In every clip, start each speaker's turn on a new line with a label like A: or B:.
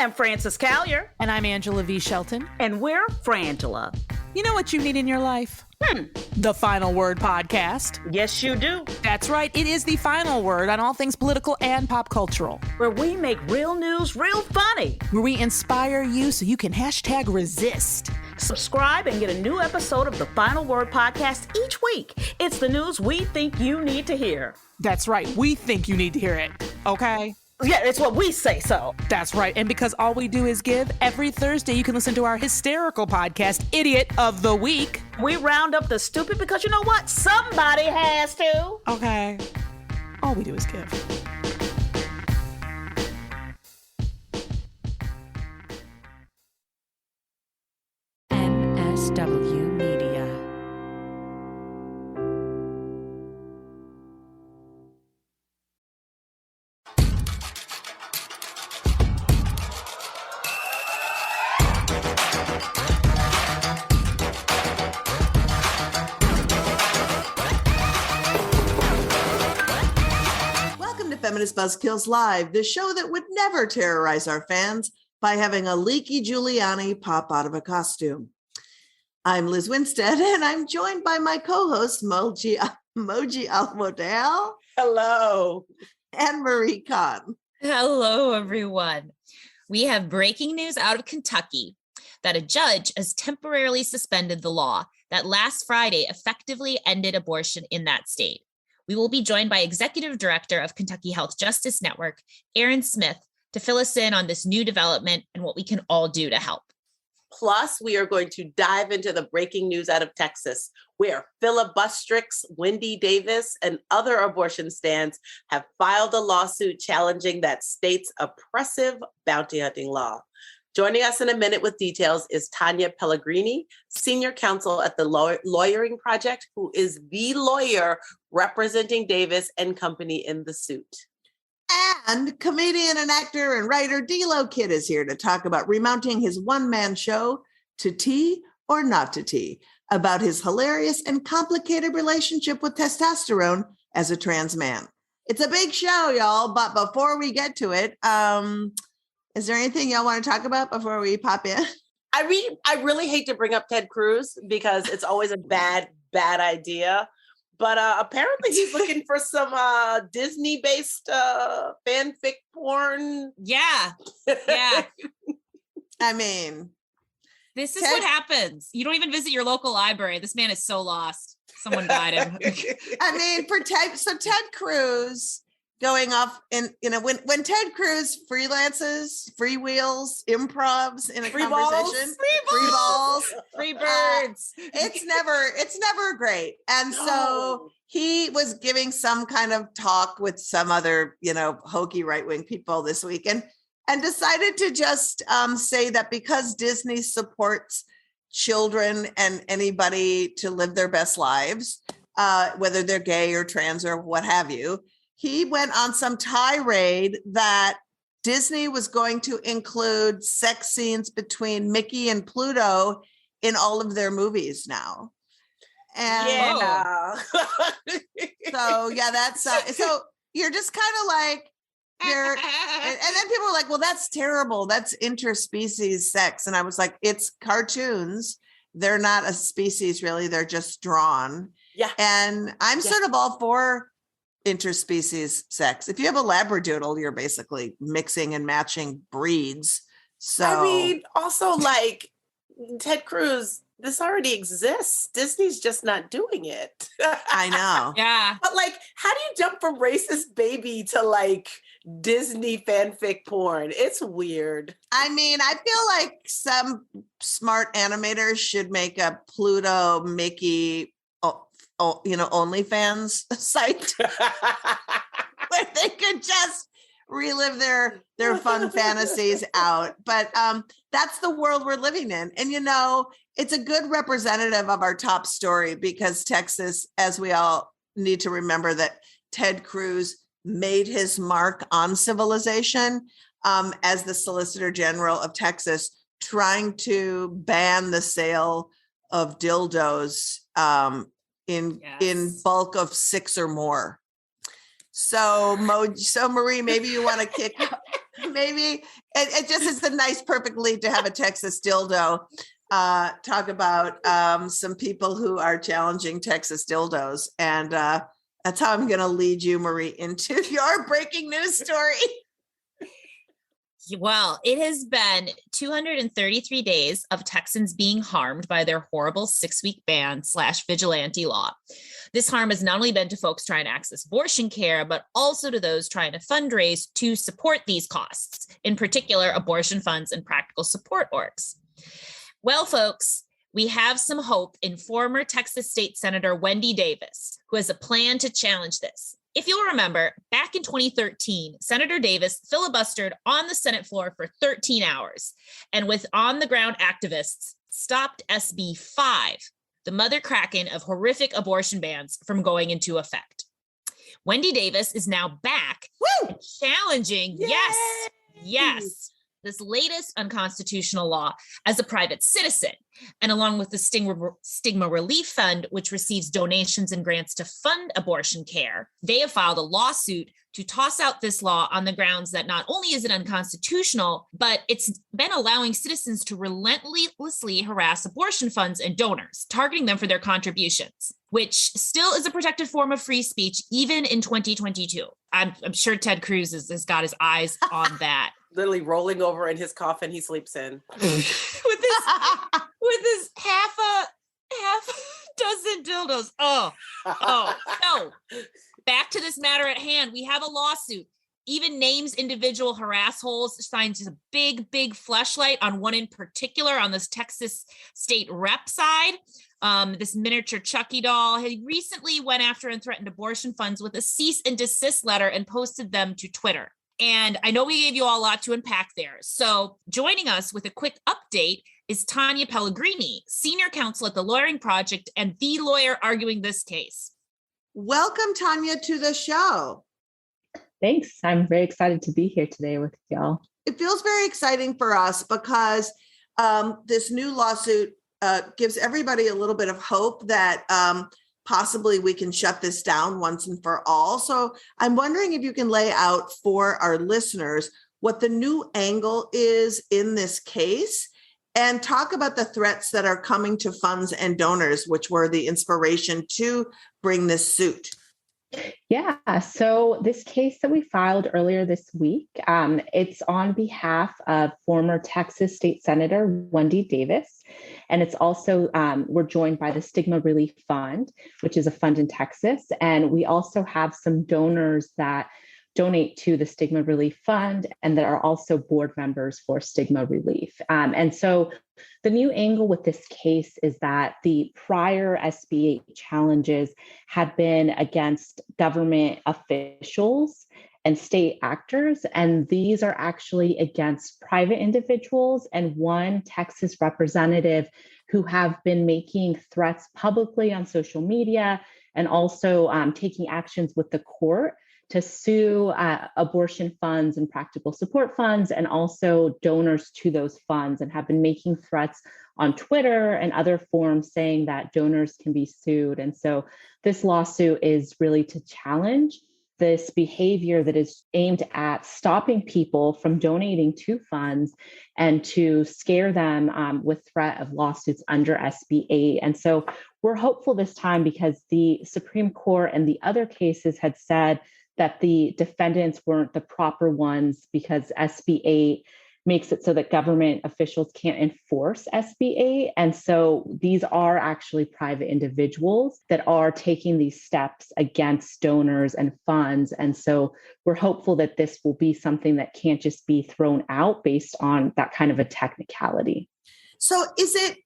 A: I'm Frances Callier.
B: And I'm Angela V. Shelton.
A: And we're Frangela.
B: You know what you need in your life? The Final Word podcast.
A: Yes, you do.
B: That's right. It is the final word on all things political and pop cultural.
A: Where we make real news real funny.
B: Where we inspire you so you can #resist.
A: Subscribe and get a new episode of the Final Word podcast each week. It's the news we think you need to hear.
B: That's right. We think you need to hear it. Okay?
A: Yeah, it's what we say so.
B: That's right. And because all we do is give, every Thursday you can listen to our hysterical podcast, Idiot of the Week.
A: We round up the stupid because you know what? Somebody has to.
B: Okay. All we do is give. MSW Media.
C: Feminist Buzzkills Live, the show that would never terrorize our fans by having a leaky Giuliani pop out of a costume. I'm Lizz Winstead, and I'm joined by my co-host, Moji Alawode-El.
D: Hello.
C: And Marie Kahn.
E: Hello, everyone. We have breaking news out of Kentucky that a judge has temporarily suspended the law that last Friday effectively ended abortion in that state. We will be joined by Executive Director of Kentucky Health Justice Network, Erin Smith, to fill us in on this new development and what we can all do to help.
D: Plus, we are going to dive into the breaking news out of Texas, where filibustrics, Wendy Davis, and other abortion stands have filed a lawsuit challenging that state's oppressive bounty hunting law. Joining us in a minute with details is Tanya Pellegrini, Senior Counsel at the Lawyering Project, who is the lawyer representing Davis and company in the suit.
C: And comedian and actor and writer D-Lo Kid is here to talk about remounting his one-man show, To Tea or Not to Tea, about his hilarious and complicated relationship with testosterone as a trans man. It's a big show, y'all, but before we get to it, is there anything y'all want to talk about before we pop in?
D: I really hate to bring up Ted Cruz because it's always a bad idea. But apparently he's looking for some Disney-based fanfic porn.
E: Yeah.
C: I mean,
E: this is what happens. You don't even visit your local library. This man is so lost. Someone got him.
C: I mean, Ted Cruz going off in, when Ted Cruz freewheels, improvs in a conversation,
E: free birds,
C: it's never great. And so he was giving some kind of talk with some other, hokey right-wing people this week and decided to just say that because Disney supports children and anybody to live their best lives, whether they're gay or trans or what have you, he went on some tirade that Disney was going to include sex scenes between Mickey and Pluto in all of their movies now. And that's so you're just kind of like, and then people were like, well, that's terrible. That's interspecies sex. And I was like, it's cartoons. They're not a species, really. They're just drawn.
D: Yeah.
C: And I'm sort of all for interspecies sex. If you have a Labradoodle, you're basically mixing and matching breeds. So
D: I mean, also like Ted Cruz, this already exists. Disney's just not doing it.
C: I know.
E: Yeah.
D: But like, how do you jump from racist baby to like Disney fanfic porn? It's weird.
C: I mean, I feel like some smart animators should make a Pluto, Mickey, OnlyFans site where they could just relive their fun fantasies out. But that's the world we're living in. And, it's a good representative of our top story because Texas, as we all need to remember, that Ted Cruz made his mark on civilization as the Solicitor General of Texas, trying to ban the sale of dildos in bulk of 6 or more. So Marie, maybe you want to maybe it just is a nice, perfect lead to have a Texas dildo. Talk about some people who are challenging Texas dildos. And that's how I'm going to lead you, Marie, into your breaking news story.
E: Well, it has been 233 days of Texans being harmed by their horrible 6-week ban / vigilante law. This harm has not only been to folks trying to access abortion care, but also to those trying to fundraise to support these costs, in particular, abortion funds and practical support orgs. Well, folks, we have some hope in former Texas State Senator Wendy Davis, who has a plan to challenge this. If you'll remember, back in 2013, Senator Davis filibustered on the Senate floor for 13 hours and with on-the-ground activists stopped SB 5, the mother kraken of horrific abortion bans, from going into effect. Wendy Davis is now back challenging, yes, this latest unconstitutional law as a private citizen. And along with the Stigma Relief Fund, which receives donations and grants to fund abortion care, they have filed a lawsuit to toss out this law on the grounds that not only is it unconstitutional, but it's been allowing citizens to relentlessly harass abortion funds and donors, targeting them for their contributions, which still is a protected form of free speech, even in 2022. I'm sure Ted Cruz has got his eyes on that.
D: Literally rolling over in his coffin he sleeps in.
E: with his half a dozen dildos. Oh, no. Back to this matter at hand. We have a lawsuit. Even names individual harass holes, signs a big fleshlight on one in particular on this Texas state rep side. This miniature Chucky doll. He recently went after and threatened abortion funds with a cease and desist letter and posted them to Twitter. And I know we gave you all a lot to unpack there. So joining us with a quick update is Tanya Pellegrini, senior counsel at the Lawyering Project and the lawyer arguing this case.
C: Welcome, Tanya, to the show.
F: Thanks. I'm very excited to be here today with y'all.
C: It feels very exciting for us because this new lawsuit gives everybody a little bit of hope that possibly we can shut this down once and for all. So I'm wondering if you can lay out for our listeners what the new angle is in this case and talk about the threats that are coming to funds and donors, which were the inspiration to bring this suit.
F: Yeah, so this case that we filed earlier this week, it's on behalf of former Texas State Senator Wendy Davis. And it's also, we're joined by the Stigma Relief Fund, which is a fund in Texas. And we also have some donors that donate to the Stigma Relief Fund and that are also board members for Stigma Relief. And so the new angle with this case is that the prior SB 8 challenges had been against government officials and state actors, and these are actually against private individuals and one Texas representative who have been making threats publicly on social media and also taking actions with the court to sue abortion funds and practical support funds and also donors to those funds, and have been making threats on Twitter and other forums saying that donors can be sued. And so this lawsuit is really to challenge this behavior that is aimed at stopping people from donating to funds and to scare them with threat of lawsuits under SB 8. And so we're hopeful this time because the Supreme Court and the other cases had said that the defendants weren't the proper ones because SB 8 makes it so that government officials can't enforce SB 8. And so these are actually private individuals that are taking these steps against donors and funds. And so we're hopeful that this will be something that can't just be thrown out based on that kind of a technicality.
C: So is it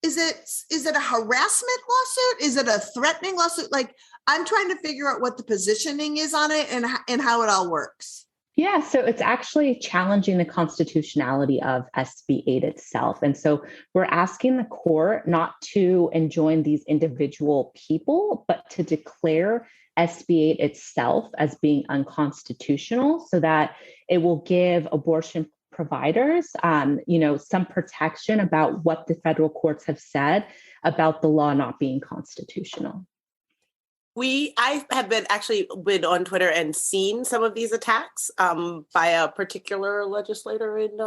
C: a harassment lawsuit? Is it a threatening lawsuit? Like, I'm trying to figure out what the positioning is on it and how it all works.
F: Yeah, so it's actually challenging the constitutionality of SB 8 itself. And so we're asking the court not to enjoin these individual people, but to declare SB 8 itself as being unconstitutional so that it will give abortion providers, some protection about what the federal courts have said about the law not being constitutional.
D: I have been on Twitter and seen some of these attacks by a particular legislator in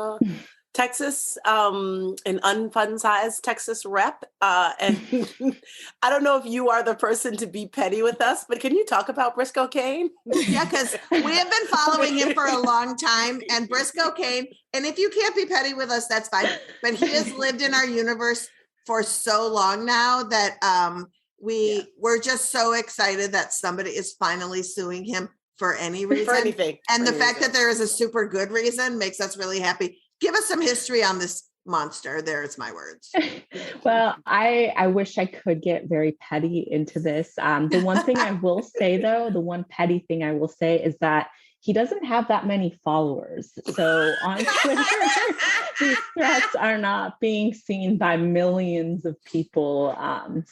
D: Texas, an unfun-sized Texas rep. And I don't know if you are the person to be petty with us, but can you talk about Briscoe Cain?
C: Yeah, because we have been following him for a long time, and Briscoe Cain, and if you can't be petty with us, that's fine. But he has lived in our universe for so long now that we're just so excited that somebody is finally suing him for any reason.
D: For anything.
C: And the fact that there is a super good reason makes us really happy. Give us some history on this monster. There's my words.
F: Well, I wish I could get very petty into this. The one thing I will say, though, the one petty thing I will say is that he doesn't have that many followers. So on Twitter, these threats are not being seen by millions of people.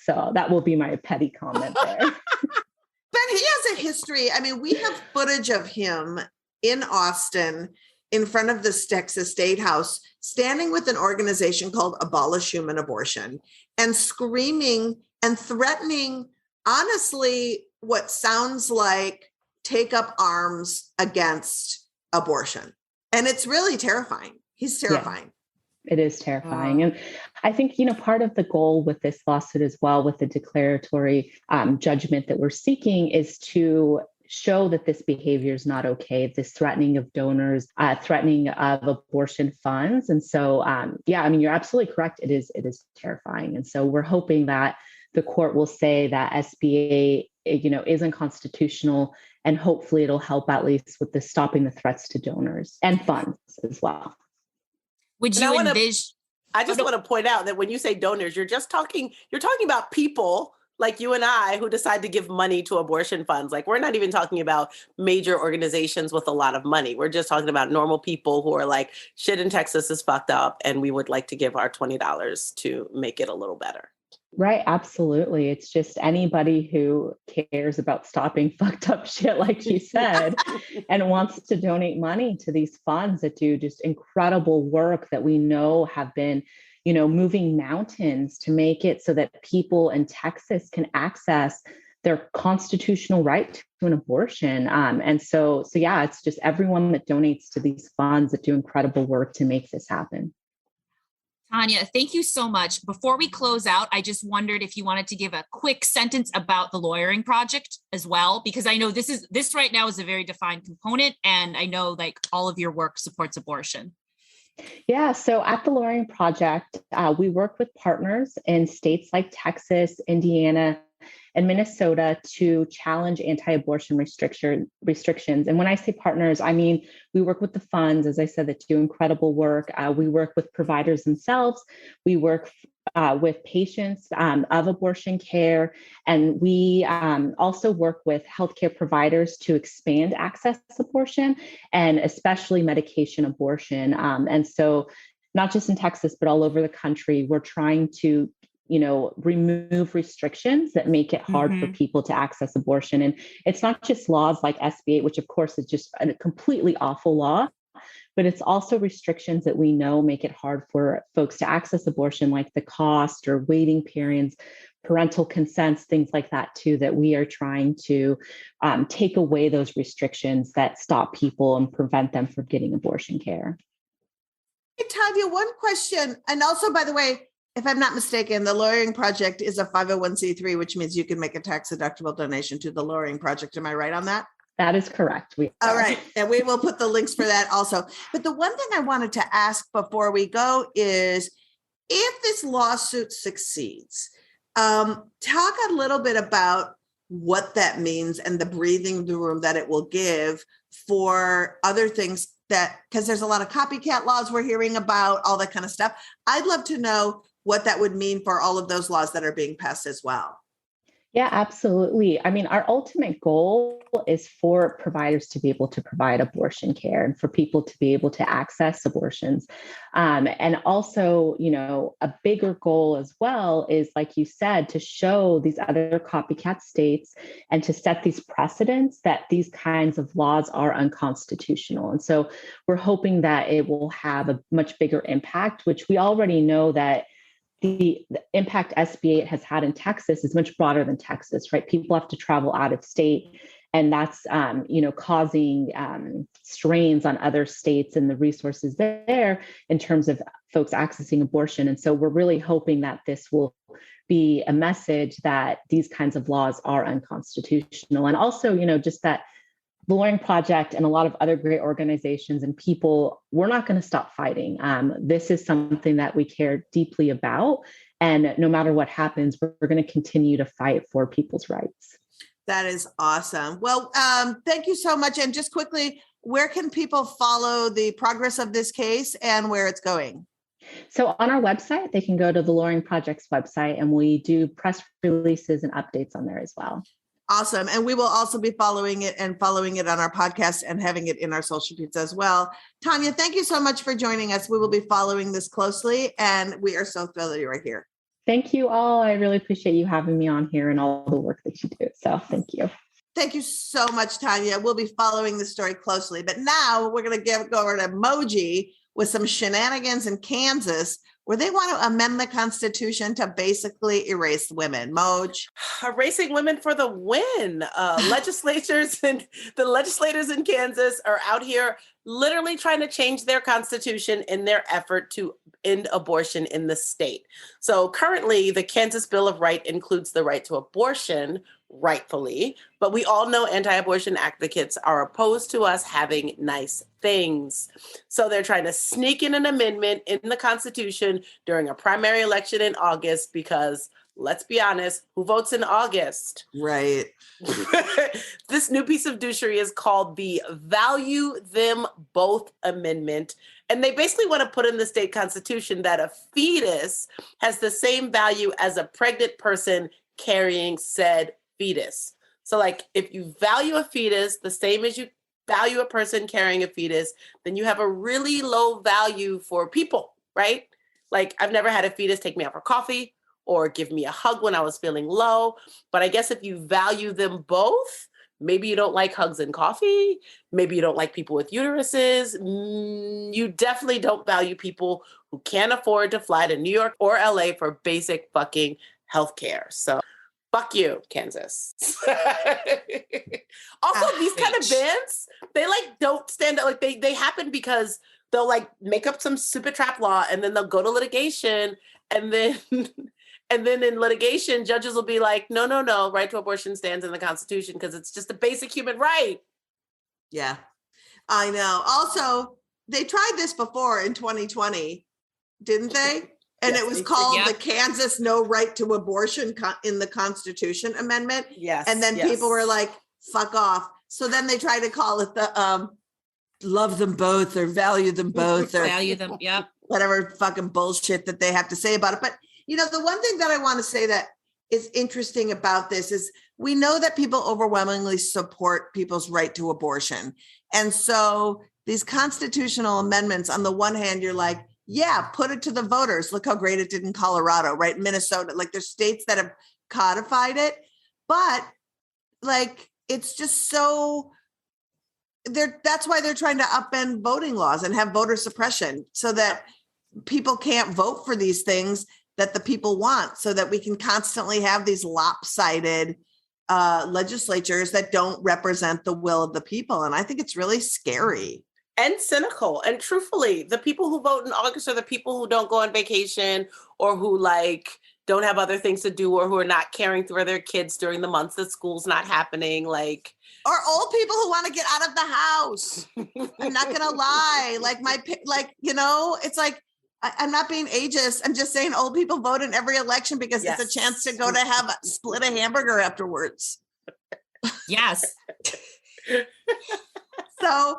F: So that will be my petty comment there.
C: But he has a history. I mean, we have footage of him in Austin in front of the Texas State House, standing with an organization called Abolish Human Abortion and screaming and threatening, honestly, what sounds like take up arms against abortion. And it's really terrifying. He's terrifying.
F: Yeah, it is terrifying. And I think, part of the goal with this lawsuit as well, with the declaratory judgment that we're seeking, is to show that this behavior is not okay, this threatening of donors, threatening of abortion funds. And so, you're absolutely correct. It is terrifying. And so we're hoping that the court will say that SBA, is unconstitutional, and hopefully it'll help at least with the stopping the threats to donors and funds as well.
E: Would you envision?
D: I just want to point out that when you say donors, you're talking about people like you and I who decide to give money to abortion funds. Like, we're not even talking about major organizations with a lot of money. We're just talking about normal people who are like, shit in Texas is fucked up, and we would like to give our $20 to make it a little better.
F: Right. Absolutely. It's just anybody who cares about stopping fucked up shit, like you said, and wants to donate money to these funds that do just incredible work that we know have been, moving mountains to make it so that people in Texas can access their constitutional right to an abortion. And so it's just everyone that donates to these funds that do incredible work to make this happen.
E: Tanya, thank you so much. Before we close out, I just wondered if you wanted to give a quick sentence about the lawyering project as well, because I know this right now is a very defined component, and I know like all of your work supports abortion.
F: Yeah, so at the Lawyering Project, we work with partners in states like Texas, Indiana, and Minnesota to challenge anti-abortion restrictions. And when I say partners, I mean, we work with the funds, as I said, that do incredible work. We work with providers themselves. We work with patients of abortion care. And we also work with healthcare providers to expand access to abortion, and especially medication abortion. And so not just in Texas, but all over the country, we're trying to remove restrictions that make it hard for people to access abortion. And it's not just laws like SB8, which of course is just a completely awful law, but it's also restrictions that we know make it hard for folks to access abortion, like the cost or waiting periods, parental consents, things like that too, that we are trying to take away those restrictions that stop people and prevent them from getting abortion care.
C: Hey, Tanya, one question. And also, by the way, if I'm not mistaken, the Lawyering Project is a 501c3, which means you can make a tax-deductible donation to the Lawyering Project. Am I right on that?
F: That is correct.
C: All right. And we will put the links for that also. But the one thing I wanted to ask before we go is, if this lawsuit succeeds, talk a little bit about what that means and the breathing room that it will give for other things, that because there's a lot of copycat laws we're hearing about, all that kind of stuff. I'd love to know what that would mean for all of those laws that are being passed as well.
F: Yeah, absolutely. I mean, our ultimate goal is for providers to be able to provide abortion care and for people to be able to access abortions. And also, a bigger goal as well is, like you said, to show these other copycat states and to set these precedents that these kinds of laws are unconstitutional. And so we're hoping that it will have a much bigger impact, which we already know that the impact SB 8 has had in Texas is much broader than Texas, right? People have to travel out of state, and that's causing strains on other states and the resources there in terms of folks accessing abortion. And so we're really hoping that this will be a message that these kinds of laws are unconstitutional. And also, just that the Lawyering Project and a lot of other great organizations and people, we're not going to stop fighting. This is something that we care deeply about. And no matter what happens, we're going to continue to fight for people's rights.
C: That is awesome. Well, thank you so much. And just quickly, where can people follow the progress of this case and where it's going?
F: So on our website, they can go to the Lawyering Project's website, and we do press releases and updates on there as well.
C: Awesome. And we will also be following it on our podcast and having it in our social feeds as well. Tanya, thank you so much for joining us. We will be following this closely, and we are so thrilled that you're right here.
F: Thank you all. I really appreciate you having me on here and all the work that you do. So thank you.
C: Thank you so much, Tanya. We'll be following the story closely. But now we're going to go over to Moji with some shenanigans in Kansas, where they want to amend the Constitution to basically erase women. Moj.
D: Erasing women for the win. Legislators and the legislators in Kansas are out here literally trying to change their constitution in their effort to end abortion in the state. So currently, the Kansas Bill of Rights includes the right to abortion, rightfully, but we all know anti-abortion advocates are opposed to us having nice things. So they're trying to sneak in an amendment in the Constitution during a primary election in August because, let's be honest, who votes in August?
C: Right.
D: This new piece of douchery is called the Value Them Both Amendment. And they basically want to put in the state constitution that a fetus has the same value as a pregnant person carrying said fetus. So like if you value a fetus the same as you value a person carrying a fetus, then you have a really low value for people, right? Like I've never had a fetus take me out for coffee or give me a hug when I was feeling low. But I guess if you value them both, maybe you don't like hugs and coffee. Maybe you don't like people with uteruses. You definitely don't value people who can't afford to fly to New York or LA for basic fucking healthcare. So fuck you, Kansas. Also, these kind of bans, they like don't stand up. Like they happen because they'll like make up some stupid trap law and then they'll go to litigation and then in litigation, judges will be like, no, right to abortion stands in the Constitution because it's just a basic human right.
C: Yeah, I know. Also, they tried this before in 2020, didn't they? And
D: yes,
C: it was called the Kansas No Right to Abortion in the Constitution Amendment.
D: Yes.
C: And then people were like, fuck off. So then they tried to call it the love them both or value them both or
E: value them. Yep.
C: Whatever fucking bullshit that they have to say about it. But, the one thing that I want to say that is interesting about this is we know that people overwhelmingly support people's right to abortion. And so these constitutional amendments, on the one hand, you're like, yeah, put it to the voters. Look how great it did in Colorado, right? Minnesota, like there's states that have codified it, but like, it's just so that's why they're trying to upend voting laws and have voter suppression so that people can't vote for these things that the people want, so that we can constantly have these lopsided legislatures that don't represent the will of the people. And I think it's really scary.
D: And cynical. And truthfully, the people who vote in August are the people who don't go on vacation or who like don't have other things to do or who are not caring for their kids during the months that school's not happening. Like,
C: or old people who want to get out of the house. I'm not going to lie. It's like, I'm not being ageist. I'm just saying old people vote in every election because it's a chance to go to split a hamburger afterwards.
E: Yes.
C: So,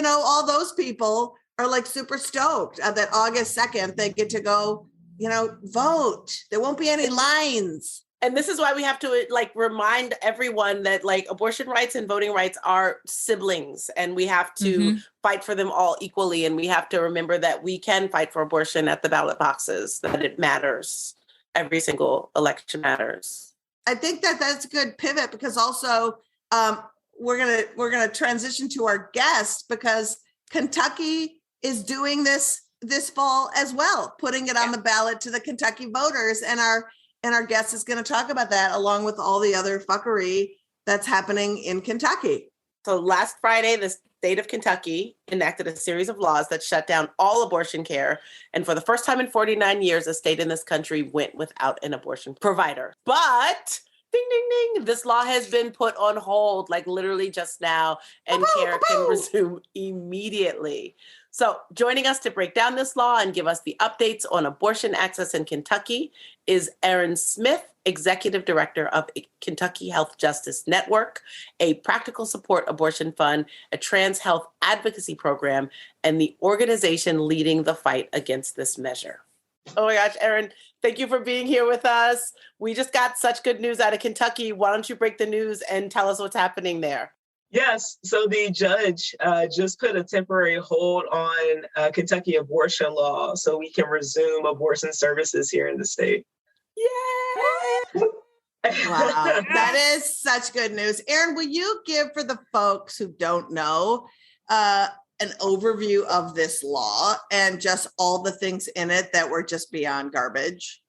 C: all those people are like super stoked that August 2nd, they get to go, vote. There won't be any lines.
D: And this is why we have to remind everyone that abortion rights and voting rights are siblings and we have to fight for them all equally. And we have to remember that we can fight for abortion at the ballot boxes, that it matters. Every single election matters.
C: I think that that's a good pivot because also we're gonna transition to our guest because Kentucky is doing this this fall as well, putting it on the ballot to the Kentucky voters. And our guest is going to talk about that along with all the other fuckery that's happening in Kentucky.
D: So last Friday, the state of Kentucky enacted a series of laws that shut down all abortion care. And for the first time in 49 years, a state in this country went without an abortion provider. But ding, ding, ding, this law has been put on hold, like literally just now, and care can resume immediately. So joining us to break down this law and give us the updates on abortion access in Kentucky is Erin Smith, Executive Director of Kentucky Health Justice Network, a practical support abortion fund, a trans health advocacy program, and the organization leading the fight against this measure. Oh my gosh, Erin, thank you for being here with us. We just got such good news out of Kentucky. Why don't you break the news and tell us what's happening there?
G: Yes, so the judge just put a temporary hold on Kentucky abortion law so we can resume abortion services here in the state.
D: Yay!
C: Wow, that is such good news. Erin, will you give, for the folks who don't know, an overview of this law and just all the things in it that were just beyond garbage?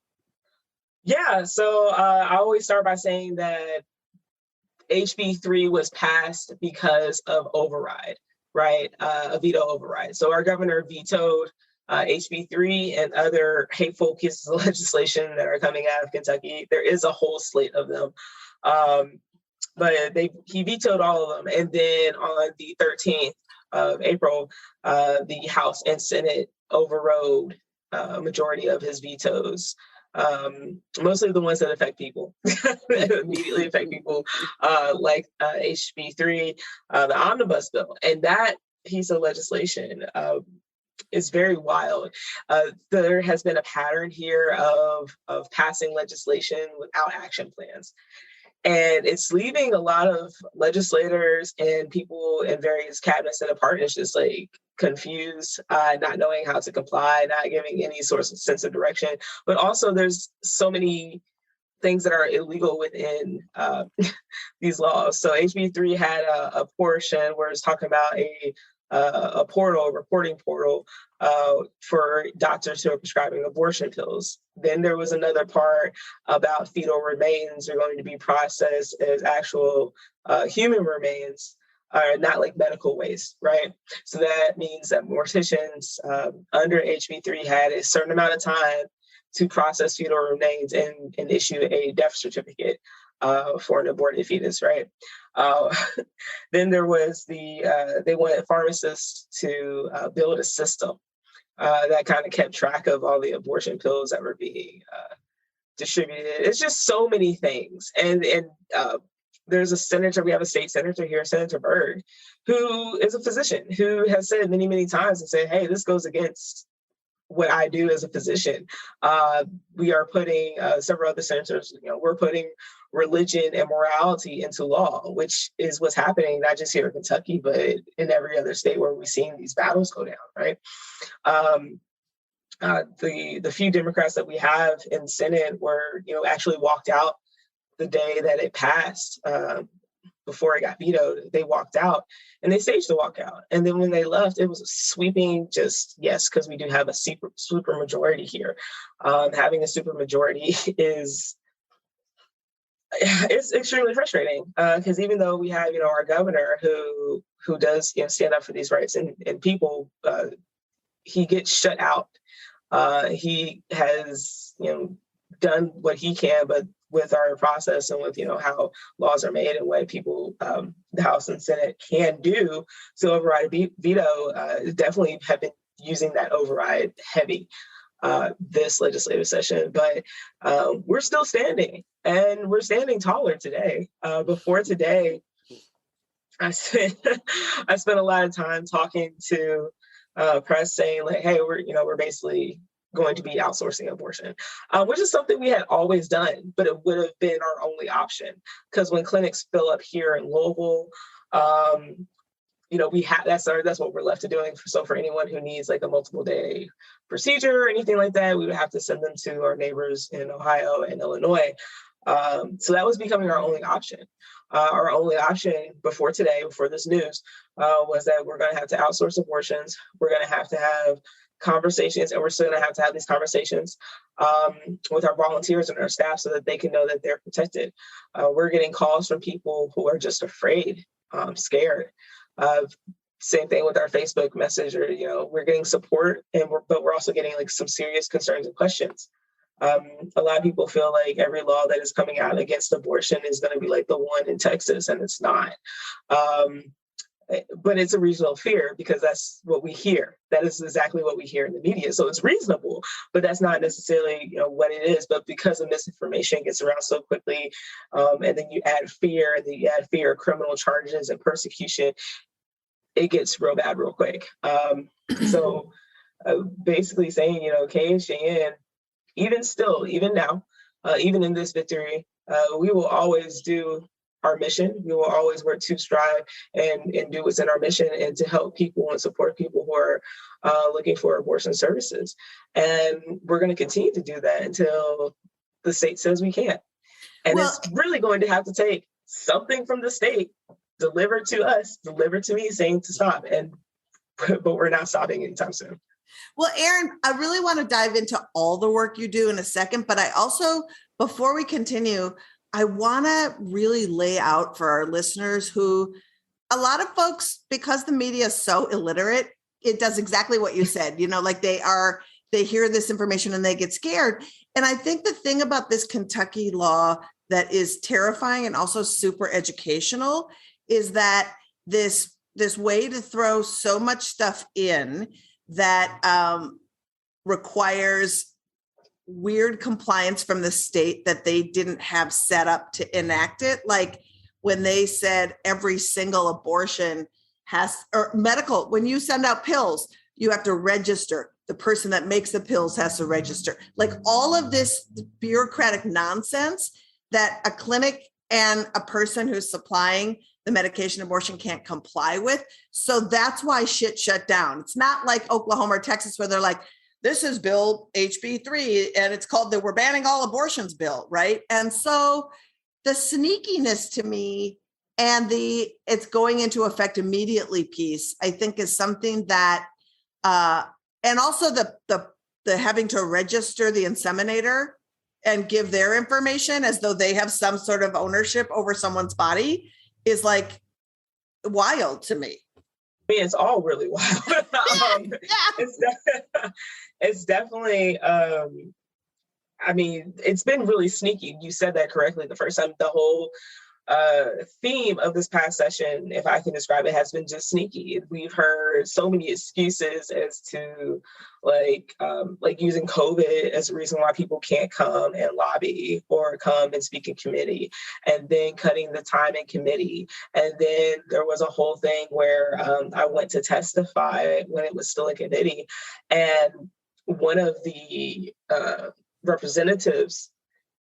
G: Yeah, so I always start by saying that HB 3 was passed because of override, right? A veto override. So our governor vetoed HB 3 and other hateful pieces of legislation that are coming out of Kentucky. There is a whole slate of them. But he vetoed all of them. And then on the 13th of April, the House and Senate overrode a majority of his vetoes. Mostly the ones that affect people, that immediately affect people, like HB 3, the omnibus bill. And that piece of legislation is very wild. There has been a pattern here of passing legislation without action plans. And it's leaving a lot of legislators and people in various cabinets and departments just like confused, not knowing how to comply, not giving any sort of sense of direction. But also there's so many things that are illegal within these laws. So HB 3 had a portion where it's talking about a portal, a reporting portal for doctors who are prescribing abortion pills. Then there was another part about fetal remains are going to be processed as actual human remains, not like medical waste, right? So that means that morticians under HB 3 had a certain amount of time to process fetal remains and issue a death certificate for an aborted fetus, right? Then there was they wanted pharmacists to build a system that kind of kept track of all the abortion pills that were being distributed. It's just so many things. And there's a senator, we have a state senator here, Senator Berg, who is a physician, who has said many, many times and said, hey, this goes against what I do as a physician. We are putting, several other senators, we're putting religion and morality into law, which is what's happening, not just here in Kentucky, but in every other state where we've seen these battles go down, right? The few Democrats that we have in the Senate were, actually walked out the day that it passed, before it got vetoed. They walked out and they staged the walkout. And then when they left, it was a sweeping yes, because we do have a super majority here. Having a super majority it's extremely frustrating because even though we have, our governor who does, stand up for these rights and people, he gets shut out. He has, done what he can, but with our process and with, how laws are made and what people, the House and Senate can do to override a veto, definitely have been using that override heavy this legislative session. But we're still standing, and we're standing taller today. Before today, I spent a lot of time talking to press saying like, hey, we're basically going to be outsourcing abortion, which is something we had always done, but it would have been our only option. Because when clinics fill up here in Louisville, we have that's what we're left to doing. So for anyone who needs like a multiple day procedure or anything like that, we would have to send them to our neighbors in Ohio and Illinois. So that was becoming our only option. Our only option before today, before this news, was that we're going to have to outsource abortions. We're going to have conversations, and we're still going to have these conversations with our volunteers and our staff so that they can know that they're protected. We're getting calls from people who are just afraid, scared. Same thing with our Facebook Messenger. We're getting support, but we're also getting like some serious concerns and questions. A lot of people feel like every law that is coming out against abortion is going to be like the one in Texas, and it's not. But it's a reasonable fear because that's what we hear. That is exactly what we hear in the media. So it's reasonable, but that's not necessarily what it is. But because the misinformation gets around so quickly, and then you add fear, and then you add fear of criminal charges and persecution, it gets real bad real quick. So basically saying, KHJN, even now, even in this victory, we will always do our mission. We will always work to strive and do what's in our mission and to help people and support people who are looking for abortion services. And we're going to continue to do that until the state says we can't. And it's really going to have to take something from the state delivered to us, delivered to me, saying to stop. But we're not stopping anytime soon.
C: Well, Erin, I really want to dive into all the work you do in a second, but I also, before we continue, I want to really lay out for our listeners who, a lot of folks, because the media is so illiterate, it does exactly what you said, like they hear this information and they get scared. And I think the thing about this Kentucky law that is terrifying and also super educational is that this way to throw so much stuff in that requires weird compliance from the state that they didn't have set up to enact it. Like when they said every single abortion or medical, when you send out pills, you have to register. The person that makes the pills has to register. Like all of this bureaucratic nonsense that a clinic and a person who's supplying the medication abortion can't comply with. So that's why shit shut down. It's not like Oklahoma or Texas where they're like, this is Bill HB 3 and it's called the We're Banning All Abortions bill, right? And so the sneakiness to me and it's going into effect immediately piece, I think is something that, and also the having to register the inseminator and give their information as though they have some sort of ownership over someone's body is like wild to me.
G: I mean, it's all really wild. It's definitely, I mean, it's been really sneaky. You said that correctly the first time. The whole theme of this past session, if I can describe it, has been just sneaky. We've heard so many excuses as to like using COVID as a reason why people can't come and lobby or come and speak in committee, and then cutting the time in committee. And then there was a whole thing where I went to testify when it was still in committee, and one of the representatives,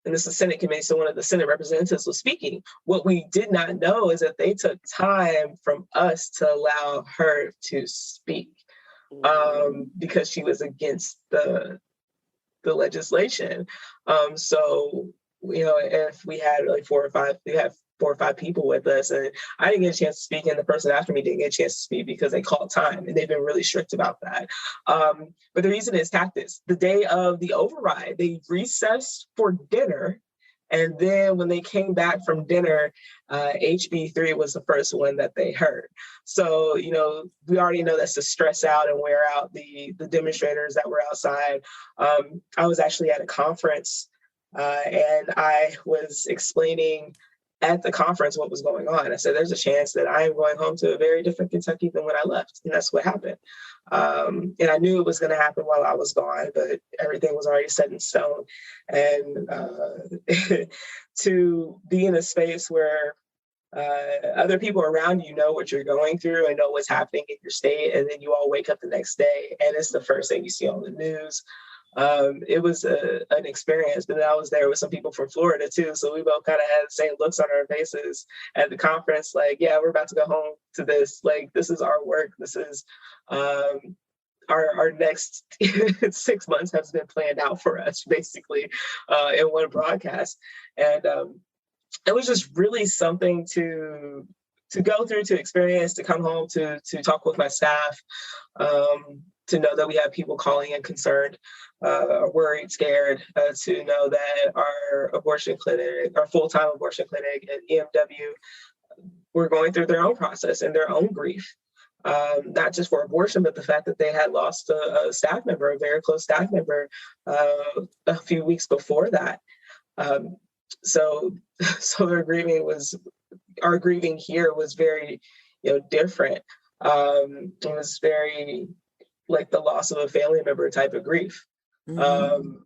G: and this is Senate committee, so one of the Senate representatives was speaking. What we did not know is that they took time from us to allow her to speak because she was against the legislation. So, if we had like four or five people with us, and I didn't get a chance to speak, and the person after me didn't get a chance to speak because they called time, and they've been really strict about that. But the reason is tactics. The day of the override, they recessed for dinner, and then when they came back from dinner, HB 3 was the first one that they heard. So, we already know that's to stress out and wear out the demonstrators that were outside. I was actually at a conference, and I was explaining at the conference what was going on. I said, there's a chance that I am going home to a very different Kentucky than when I left. And that's what happened. And I knew it was going to happen while I was gone, but everything was already set in stone. And to be in a space where other people around you know what you're going through and know what's happening in your state, and then you all wake up the next day and it's the first thing you see on the news. It was an experience, but then I was there with some people from Florida too. So we both kind of had the same looks on our faces at the conference. Like, yeah, we're about to go home to this. Like, this is our work. This is our next 6 months has been planned out for us, basically, in one broadcast. And it was just really something to go through, to experience, to come home, to talk with my staff, to know that we have people calling in concerned, worried, scared, to know that our abortion clinic, our full-time abortion clinic at EMW, were going through their own process and their own grief. Not just for abortion, but the fact that they had lost a staff member, a very close staff member, a few weeks before that. So our grieving here was very, different. It was very like the loss of a family member type of grief.
C: Mm-hmm.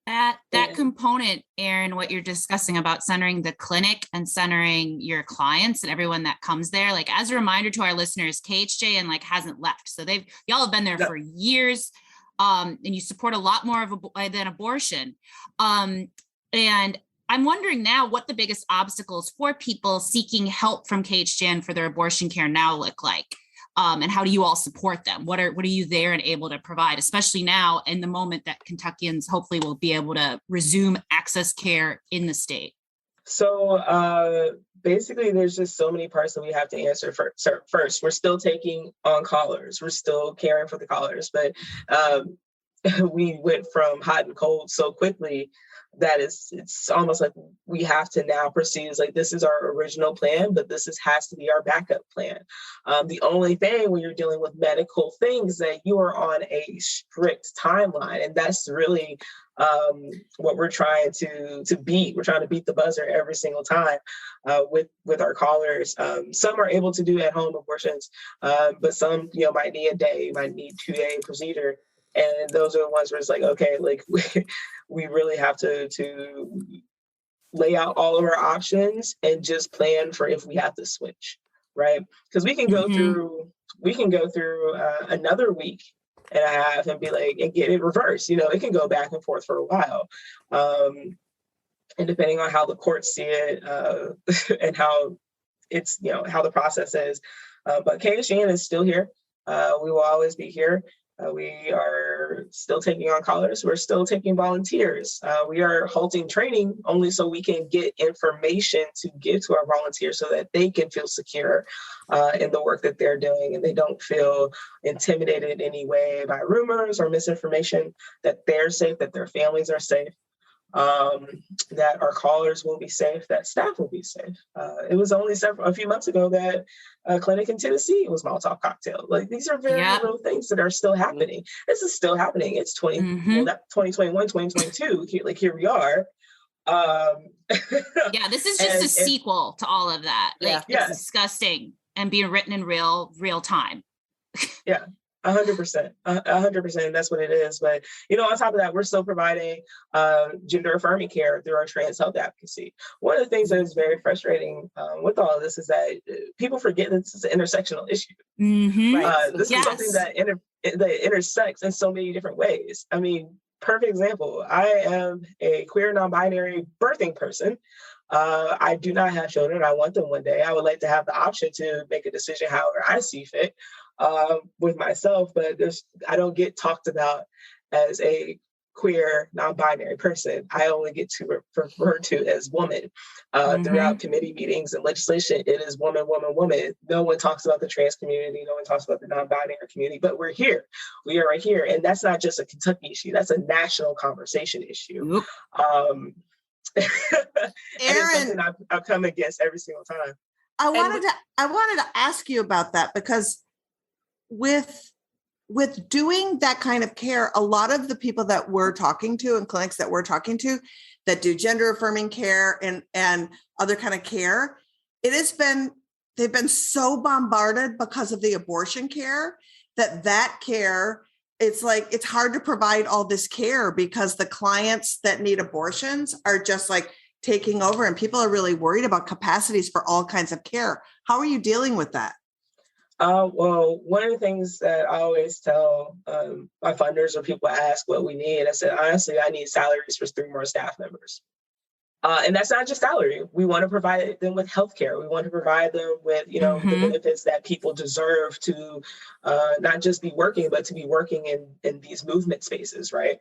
H: That component, Erin, what you're discussing about centering the clinic and centering your clients and everyone that comes there, like as a reminder to our listeners, KHJ and hasn't left. So y'all have been there for years, and you support a lot more than abortion. And I'm wondering now what the biggest obstacles for people seeking help from KHJ and for their abortion care now look like. And how do you all support them? What are you there and able to provide, especially now in the moment that Kentuckians hopefully will be able to resume access care in the state?
G: So basically, there's just so many parts that we have to answer first. We're still taking on callers. We're still caring for the callers, but we went from hot and cold so quickly that it's almost like we have to now proceed as this is our original plan, but has to be our backup plan. The only thing when you're dealing with medical things that you are on a strict timeline, and that's really what we're trying to beat. We're trying to beat the buzzer every single time with our callers. Some are able to do at-home abortions, but some might need a day, might need 2-day procedure. And those are the ones where it's okay, we really have to lay out all of our options and just plan for if we have to switch, right? Because we can go through another week and a half and be and get it reversed. It can go back and forth for a while, and depending on how the courts see it and how it's how the process is. But KHN is still here. We will always be here. We are still taking on callers. We're still taking volunteers. We are halting training only so we can get information to give to our volunteers so that they can feel secure in the work that they're doing and they don't feel intimidated in any way by rumors or misinformation, that they're safe, that their families are safe, that our callers will be safe, that staff will be safe. It was only a few months ago that a clinic in Tennessee was Molotov cocktail. These are very real things that are still happening. This is still happening. It's 2021, 2022. Here we are.
H: Yeah, this is just a sequel to all of that. It's disgusting and being written in real time.
G: Yeah. 100%. 100%. That's what it is. But, on top of that, we're still providing gender affirming care through our trans health advocacy. One of the things that is very frustrating with all of this is that people forget that this is an intersectional issue. This is something that intersects in so many different ways. I mean, perfect example. I am a queer non-binary birthing person. I do not have children. I want them one day. I would like to have the option to make a decision however I see fit with myself, but I don't get talked about as a queer non-binary person. I only get to refer to as woman. Throughout committee meetings and legislation, it is woman, woman, woman. No one talks about the trans community. No one talks about the non-binary community, but we're here. We are right here. And that's not just a Kentucky issue. That's a national conversation issue. Erin, I've come against every single time.
C: I wanted to ask you about that because with doing that kind of care, a lot of the people that we're talking to and clinics that we're talking to that do gender affirming care and other kind of care, they've been so bombarded because of the abortion care that care, it's hard to provide all this care because the clients that need abortions are just taking over and people are really worried about capacities for all kinds of care. How are you dealing with that?
G: Well, one of the things that I always tell my funders or people ask what we need, I said, honestly, I need salaries for 3 more staff members. And that's not just salary. We want to provide them with healthcare. We want to provide them with, the benefits that people deserve to not just be working, but to be working in these movement spaces, right?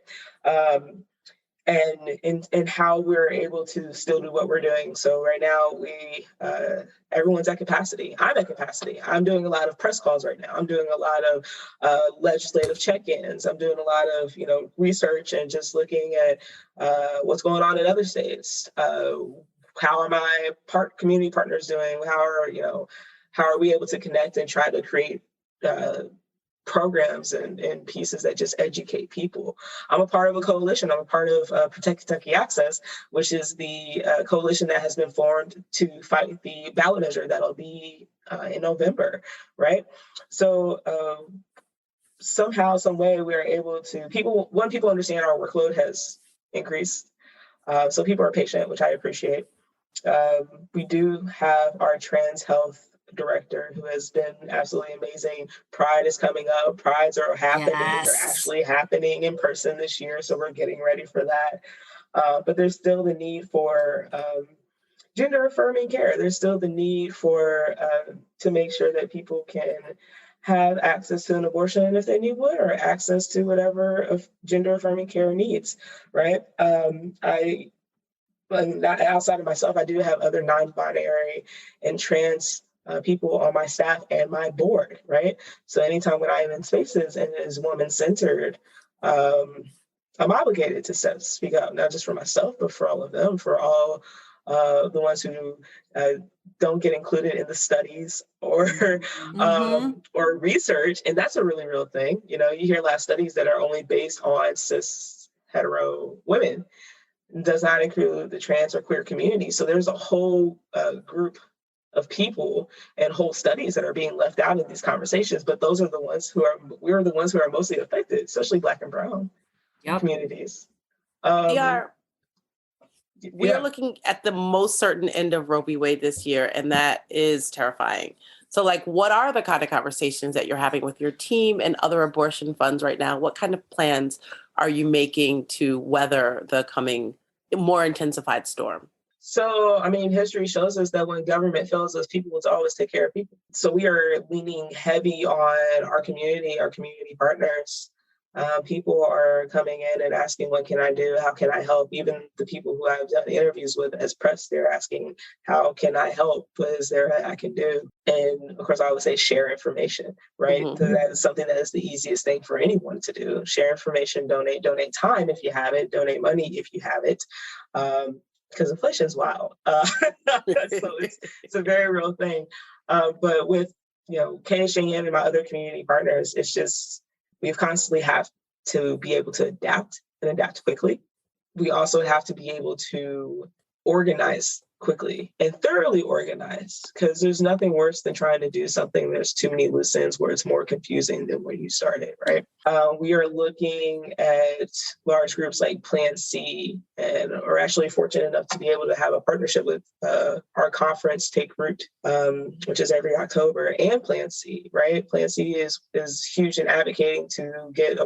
G: And how we're able to still do what we're doing. So right now, everyone's at capacity. I'm at capacity. I'm doing a lot of press calls right now. I'm doing a lot of legislative check-ins. I'm doing a lot of research and just looking at what's going on in other states. How are my community partners doing? How are we able to connect and try to create programs and pieces that just educate people? I'm a part of a coalition. I'm a part of Protect Kentucky Access, which is the coalition that has been formed to fight the ballot measure that'll be in November, right? So somehow, some way, we're able to, people understand our workload has increased. So people are patient, which I appreciate. We do have our trans health director who has been absolutely amazing. Pride is coming up. Prides are happening.
H: Yes.
G: They're actually happening in person this year. So we're getting ready for that. But there's still the need for gender affirming care. There's still the need for to make sure that people can have access to an abortion if they need one, or access to whatever of gender affirming care needs, right? Not outside of myself, I do have other non-binary and trans people on my staff and my board, right? So anytime when I am in spaces and it is woman-centered, I'm obligated to speak up, not just for myself, but for all of them, for all the ones who don't get included in the studies or research. And that's a really real thing. You hear a lot of studies that are only based on cis hetero women. It does not include the trans or queer community. So there's a whole group of people and whole studies that are being left out in these conversations, but we're the ones who are mostly affected, especially Black and Brown communities.
D: We are looking at the most certain end of Roe v. Wade this year, and that is terrifying. So what are the kind of conversations that you're having with your team and other abortion funds right now? What kind of plans are you making to weather the coming more intensified storm?
G: So, history shows us that when government fails us, people will always take care of people. So we are leaning heavy on our community partners. People are coming in and asking, what can I do? How can I help? Even the people who I've done interviews with as press, they're asking, how can I help? What is there that I can do? And of course, I would say share information, right? Mm-hmm. That is something that is the easiest thing for anyone to do. Share information, donate time if you have it, donate money if you have it. Because inflation is wild. So it's a very real thing. But with, KSJN and my other community partners, it's just, we've constantly have to be able to adapt and adapt quickly. We also have to be able to organize quickly and thoroughly organize, because there's nothing worse than trying to do something there's too many loose ends where it's more confusing than when you started, right? We are looking at large groups like Plan C, and are actually fortunate enough to be able to have a partnership with our conference, Take Root, which is every October, and Plan C, right? Plan C is huge in advocating to get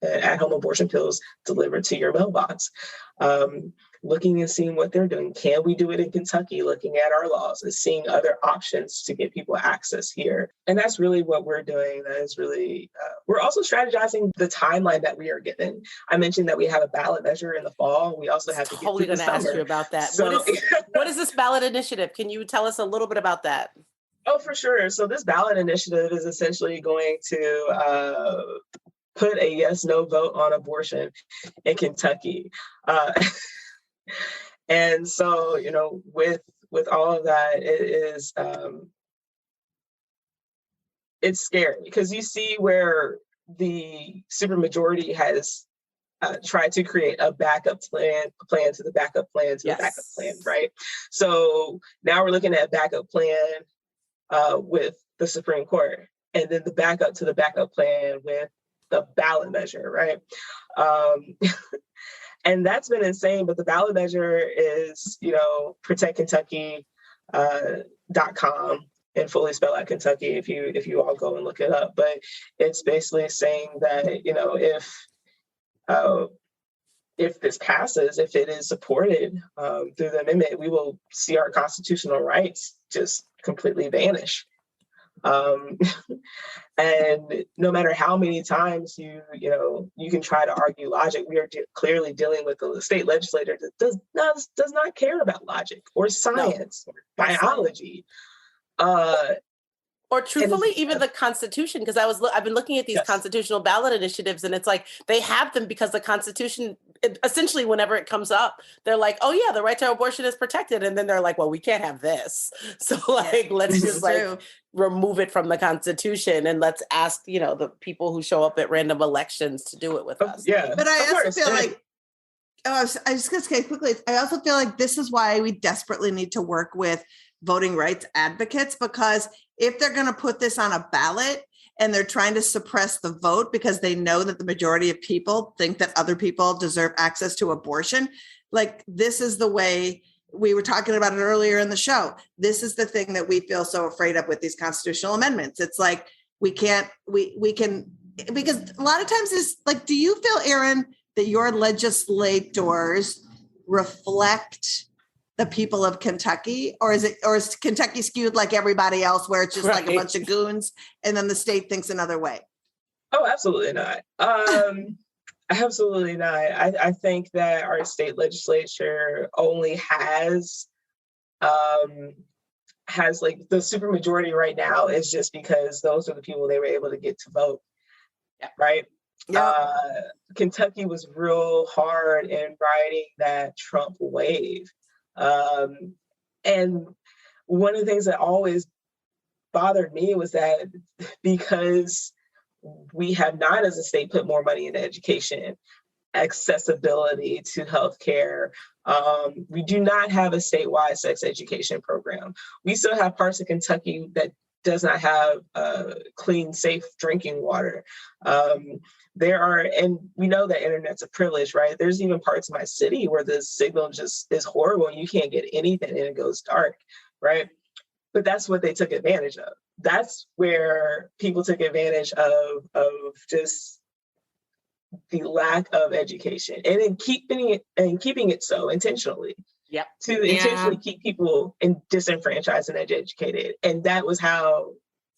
G: at-home abortion pills delivered to your mailbox. Looking and seeing what they're doing. Can we do it in Kentucky? Looking at our laws and seeing other options to get people access here. And that's really what we're doing. That is really, we're also strategizing the timeline that we are given. I mentioned that we have a ballot measure in the fall. We also have to get through the summer. Ask you
D: about that. So, what is this ballot initiative? Can you tell us a little bit about that?
G: Oh, for sure. So this ballot initiative is essentially going to put a yes/no vote on abortion in Kentucky. And so, with all of that, it is, it's scary, because you see where the supermajority has tried to create a backup plan to the backup plan to the backup plan, right? So now we're looking at a backup plan with the Supreme Court, and then the backup to the backup plan with the ballot measure, right? And that's been insane. But the ballot measure is, protectkentucky.com, and fully spelled out Kentucky if you all go and look it up. But it's basically saying that, if this passes, if it is supported through the amendment, we will see our constitutional rights just completely vanish. And no matter how many times you can try to argue logic, we are clearly dealing with a state legislator that does not care about logic or science or biology.
D: Or truthfully, even the Constitution, because I've been looking at these constitutional ballot initiatives, and it's like they have them because the Constitution, essentially, whenever it comes up, they're like, "Oh yeah, the right to abortion is protected," and then they're like, "Well, we can't have this, so let's just remove it from the Constitution and let's ask the people who show up at random elections to do it with us."
G: Yeah,
C: but I also feel like. I was just going to say quickly. I also feel like this is why we desperately need to work with voting rights advocates, because if they're going to put this on a ballot and they're trying to suppress the vote because they know that the majority of people think that other people deserve access to abortion, like this is the way. We were talking about it earlier in the show. This is the thing that we feel so afraid of with these constitutional amendments. It's like we can, because a lot of times it's like, do you feel, Erin, that your legislators reflect the people of Kentucky, or is Kentucky skewed like everybody else, where it's just like a bunch of goons, and then the state thinks another way?
G: Oh, absolutely not. Absolutely not. I think that our state legislature only has like the supermajority right now is just because those are the people they were able to get to vote. Right. Yep. Kentucky was real hard in riding that Trump wave. And one of the things that always bothered me was that because we have not, as a state, put more money into education, accessibility to healthcare, we do not have a statewide sex education program. We still have parts of Kentucky that does not have clean, safe drinking water. And we know that internet's a privilege, right? There's even parts of my city where the signal just is horrible and you can't get anything and it goes dark, right? But that's what they took advantage of. That's where people took advantage of just the lack of education and in keeping it so intentionally.
D: Yep.
G: To intentionally keep people disenfranchised and educated. And that was how,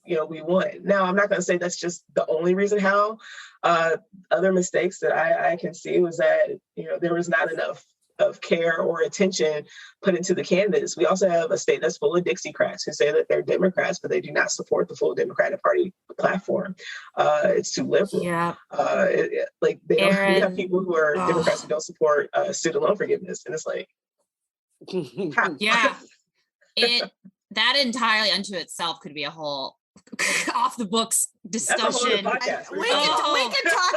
G: we won. Now, I'm not going to say that's just the only reason how. Other mistakes that I can see was that, there was not enough of care or attention put into the candidates. We also have a state that's full of Dixiecrats who say that they're Democrats, but they do not support the full Democratic Party platform. It's too liberal.
H: Yeah.
G: We have people who are Democrats who don't support student loan forgiveness. And it's like,
H: yeah, that entirely unto itself could be a whole off the books discussion.
C: We can talk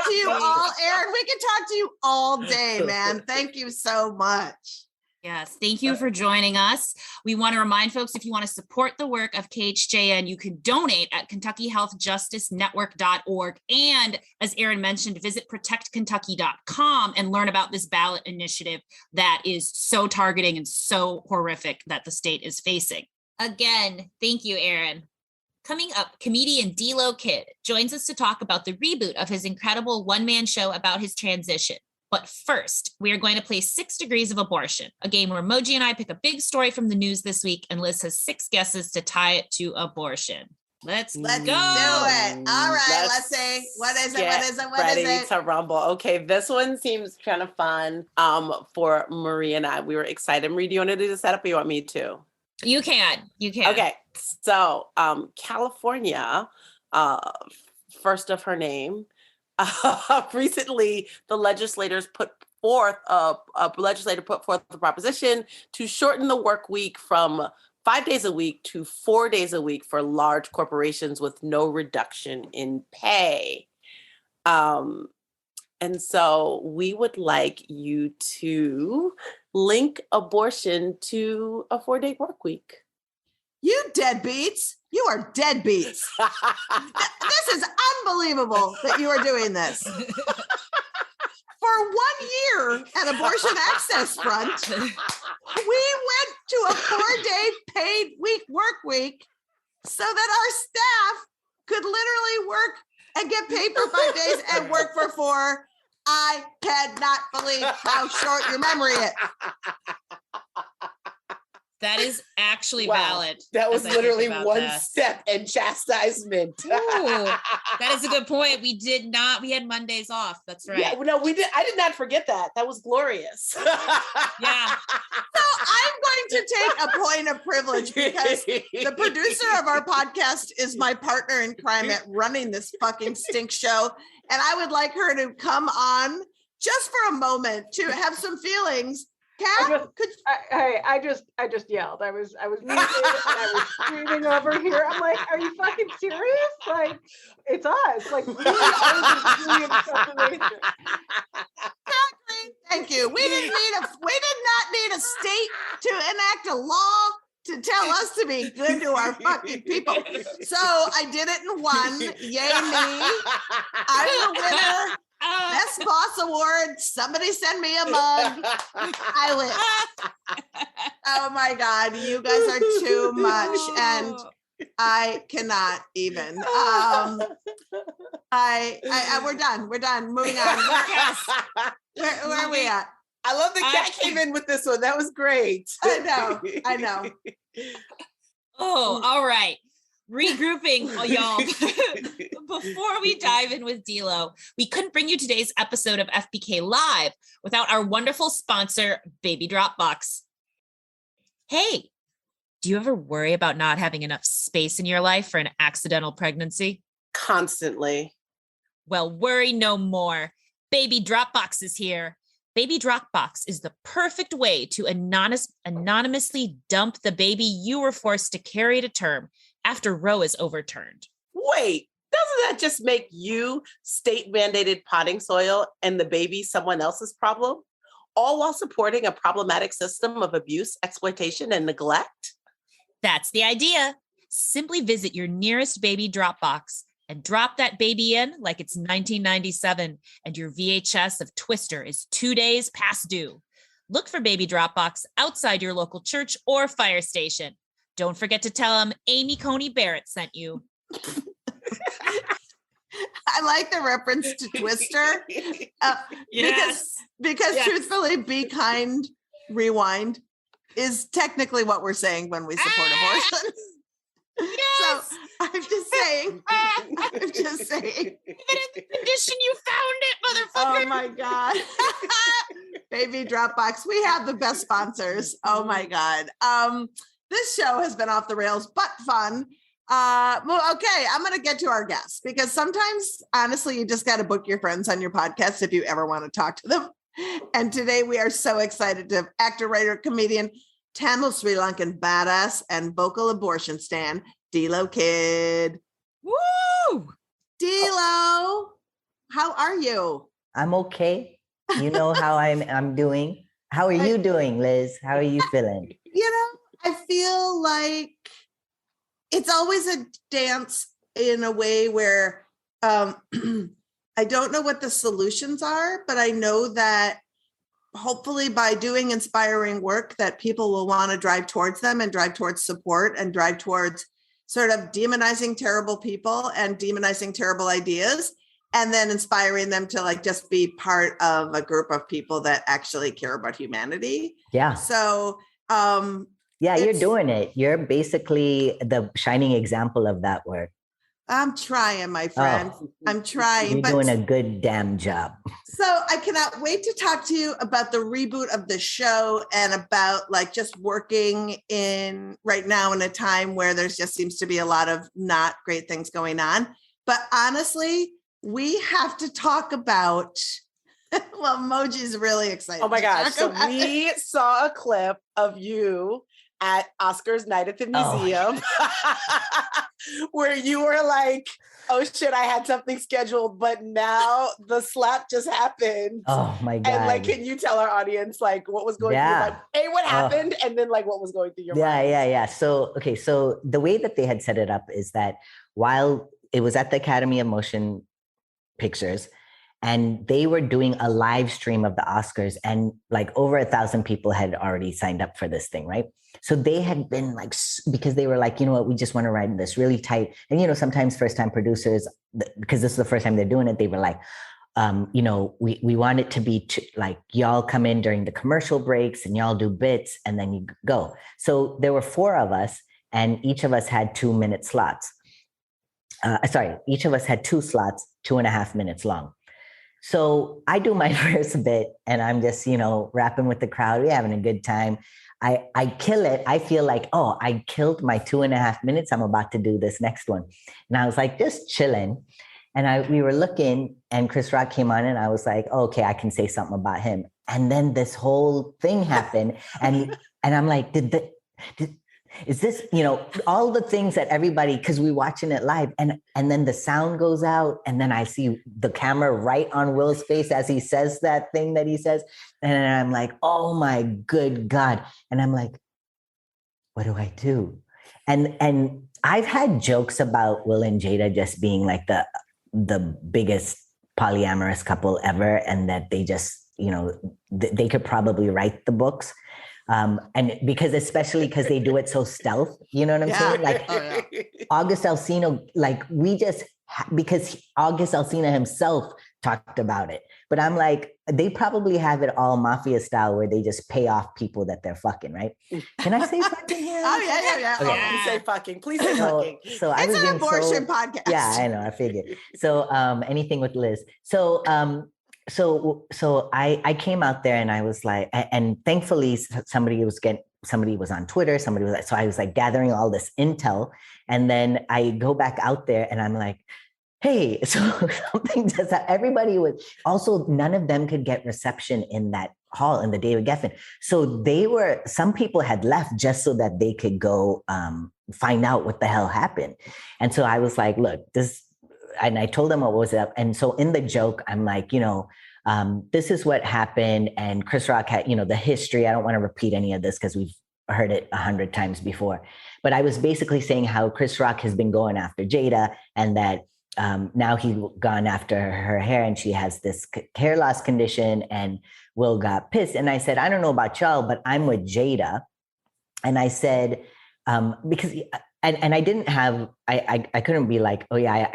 C: to you all, Erin. We can talk to you all day, man. Thank you so much.
H: Yes, thank you for joining us. We want to remind folks, if you want to support the work of KHJN, you can donate at KentuckyHealthJusticeNetwork.org. And as Erin mentioned, visit protectkentucky.com and learn about this ballot initiative that is so targeting and so horrific that the state is facing.
E: Again, thank you, Erin. Coming up, comedian D-Lo Kid joins us to talk about the reboot of his incredible one-man show about his transition. But first, we are going to play 6 Degrees of Abortion, a game where Moji and I pick a big story from the news this week, and Liz has 6 guesses to tie it to abortion. Let's go.
C: Do it. All right, let's see. What is it?
D: Ready to rumble. Okay, this one seems kind of fun for Marie and I. We were excited. Marie, do you want to do the setup or you want me to?
E: You can.
D: Okay, so California, first of her name, recently the legislator put forth the proposition to shorten the work week from 5 days a week to 4 days a week for large corporations with no reduction in pay. And so we would like you to link abortion to a 4-day work week.
C: You deadbeats. You are deadbeats. This is unbelievable that you are doing this. For 1 year at Abortion Access Front, we went to a 4-day paid work week so that our staff could literally work and get paid for 5 days and work for 4. I cannot believe how short your memory is.
E: That is actually
D: Wow.
E: valid.
D: That was
E: as I think
D: literally
E: about
D: one
E: that.
D: step and chastisement.
E: Ooh, that is a good point. We had Mondays off. That's right.
D: Yeah, no, we did. I did not forget that. That was glorious.
E: Yeah.
C: So I'm going to take a point of privilege because the producer of our podcast is my partner in crime at running this fucking stink show. And I would like her to come on just for a moment to have some feelings. Kat,
I: I just yelled. I was muted and I was screaming over here. I'm like, are you fucking serious? Like, it's us. Like, we are the separation.
C: Thank you. We did not need a state to enact a law to tell us to be good to our fucking people. So I did it in one. Yay me. I'm the winner. Best Boss Award. Somebody send me a mug. I win. Oh my God. You guys are too much. And I cannot even. We're done. We're done. Moving on. Where are we at?
D: I love that Kat came in with this one. That was great.
C: I know.
E: Oh, all right. Regrouping, y'all. Before we dive in with D'Lo, we couldn't bring you today's episode of FBK Live without our wonderful sponsor, Baby Dropbox. Hey, do you ever worry about not having enough space in your life for an accidental pregnancy?
D: Constantly.
E: Well, worry no more. Baby Dropbox is here. Baby Dropbox is the perfect way to anonymously dump the baby you were forced to carry to term after Roe is overturned.
D: Wait, doesn't that just make you state-mandated potting soil and the baby someone else's problem? All while supporting a problematic system of abuse, exploitation, and neglect?
E: That's the idea. Simply visit your nearest Baby Dropbox and drop that baby in like it's 1997 and your VHS of Twister is 2 days past due. Look for Baby Dropbox outside your local church or fire station. Don't forget to tell them Amy Coney Barrett sent you.
C: I like the reference to Twister.
E: Yes.
C: Because truthfully, Be Kind, Rewind is technically what we're saying when we support abortion.
E: Yes.
C: So I'm just saying.
E: Even in the condition you found it, motherfucker.
C: Oh my God. Baby Dropbox. We have the best sponsors. Oh my God. This show has been off the rails, but fun. Okay, I'm going to get to our guests because sometimes, honestly, you just got to book your friends on your podcast if you ever want to talk to them. And today we are so excited to have actor, writer, comedian, Tamil Sri Lankan badass, and vocal abortion stan, D'Lo Kid.
E: Woo!
C: D'Lo, how are you?
J: I'm okay. You know how I'm doing. How are you doing, Liz? How are you feeling?
C: You know, I feel like it's always a dance in a way where I don't know what the solutions are, but I know that hopefully by doing inspiring work that people will want to drive towards them and drive towards support and drive towards sort of demonizing terrible people and demonizing terrible ideas and then inspiring them to like just be part of a group of people that actually care about humanity.
J: Yeah.
C: So,
J: yeah, you're doing it. You're basically the shining example of that work.
C: I'm trying, my friend.
J: Oh,
C: I'm trying.
J: You're doing a good damn job.
C: So I cannot wait to talk to you about the reboot of the show and about like just working in right now in a time where there's just seems to be a lot of not great things going on. But honestly, we have to talk about, well, Moji's really excited.
D: Oh my gosh. So we saw a clip of you at Oscars night at the museum where you were like, oh shit, I had something scheduled, but now the slap just happened.
J: Oh my God.
D: And like, can you tell our audience like what was going through your mind? A, what happened? And then like what was going through your mind?
J: Yeah. So the way that they had set it up is that while it was at the Academy of Motion Pictures, and they were doing a live stream of the Oscars, and like over 1,000 people had already signed up for this thing, right? So they had been like, because they were like, you know what, we just want to ride this really tight. And, you know, sometimes first time producers, because this is the first time they're doing it, they were like, we want it to be like y'all come in during the commercial breaks and y'all do bits and then you go. So there were 4 of us and each of us had 2-minute slots. Each of us had 2 slots, 2.5 minutes long. So I do my first bit and I'm just, rapping with the crowd. We're having a good time. I kill it. I feel like, oh, I killed my 2.5 minutes. I'm about to do this next one. And I was like, just chilling. And we were looking and Chris Rock came on and I was like, oh, okay, I can say something about him. And then this whole thing happened. And I'm like, is this, all the things that everybody, because we're watching it live and then the sound goes out and then I see the camera right on Will's face as he says that thing that he says. And I'm like, oh my good God. And I'm like, what do I do? And I've had jokes about Will and Jada just being like the biggest polyamorous couple ever. And that they just, they could probably write the books. And especially because they do it so stealth, you know what I'm saying? Like August Alsina, because August Alsina himself talked about it. But I'm like, they probably have it all mafia style where they just pay off people that they're fucking, right? Can I say fucking here?
C: Oh, yeah.
J: Okay.
D: Please say fucking. Please say fucking.
J: So I was
C: It's an abortion podcast.
J: Yeah, I know. I figured. So anything with Liz. So I came out there and I was like, and thankfully somebody was on Twitter, so I was like gathering all this intel. And then I go back out there and I'm like, hey, so something just, everybody was also, none of them could get reception in that hall in the David Geffen. So some people had left just so that they could go find out what the hell happened. And so I was like, look, and I told them what was up. And so in the joke, I'm like, this is what happened. And Chris Rock had, the history. I don't want to repeat any of this because we've heard it 100 times before. But I was basically saying how Chris Rock has been going after Jada and that now he's gone after her hair and she has this hair loss condition and Will got pissed. And I said, I don't know about y'all, but I'm with Jada. And I said, because, and I didn't have, I couldn't be like, oh yeah,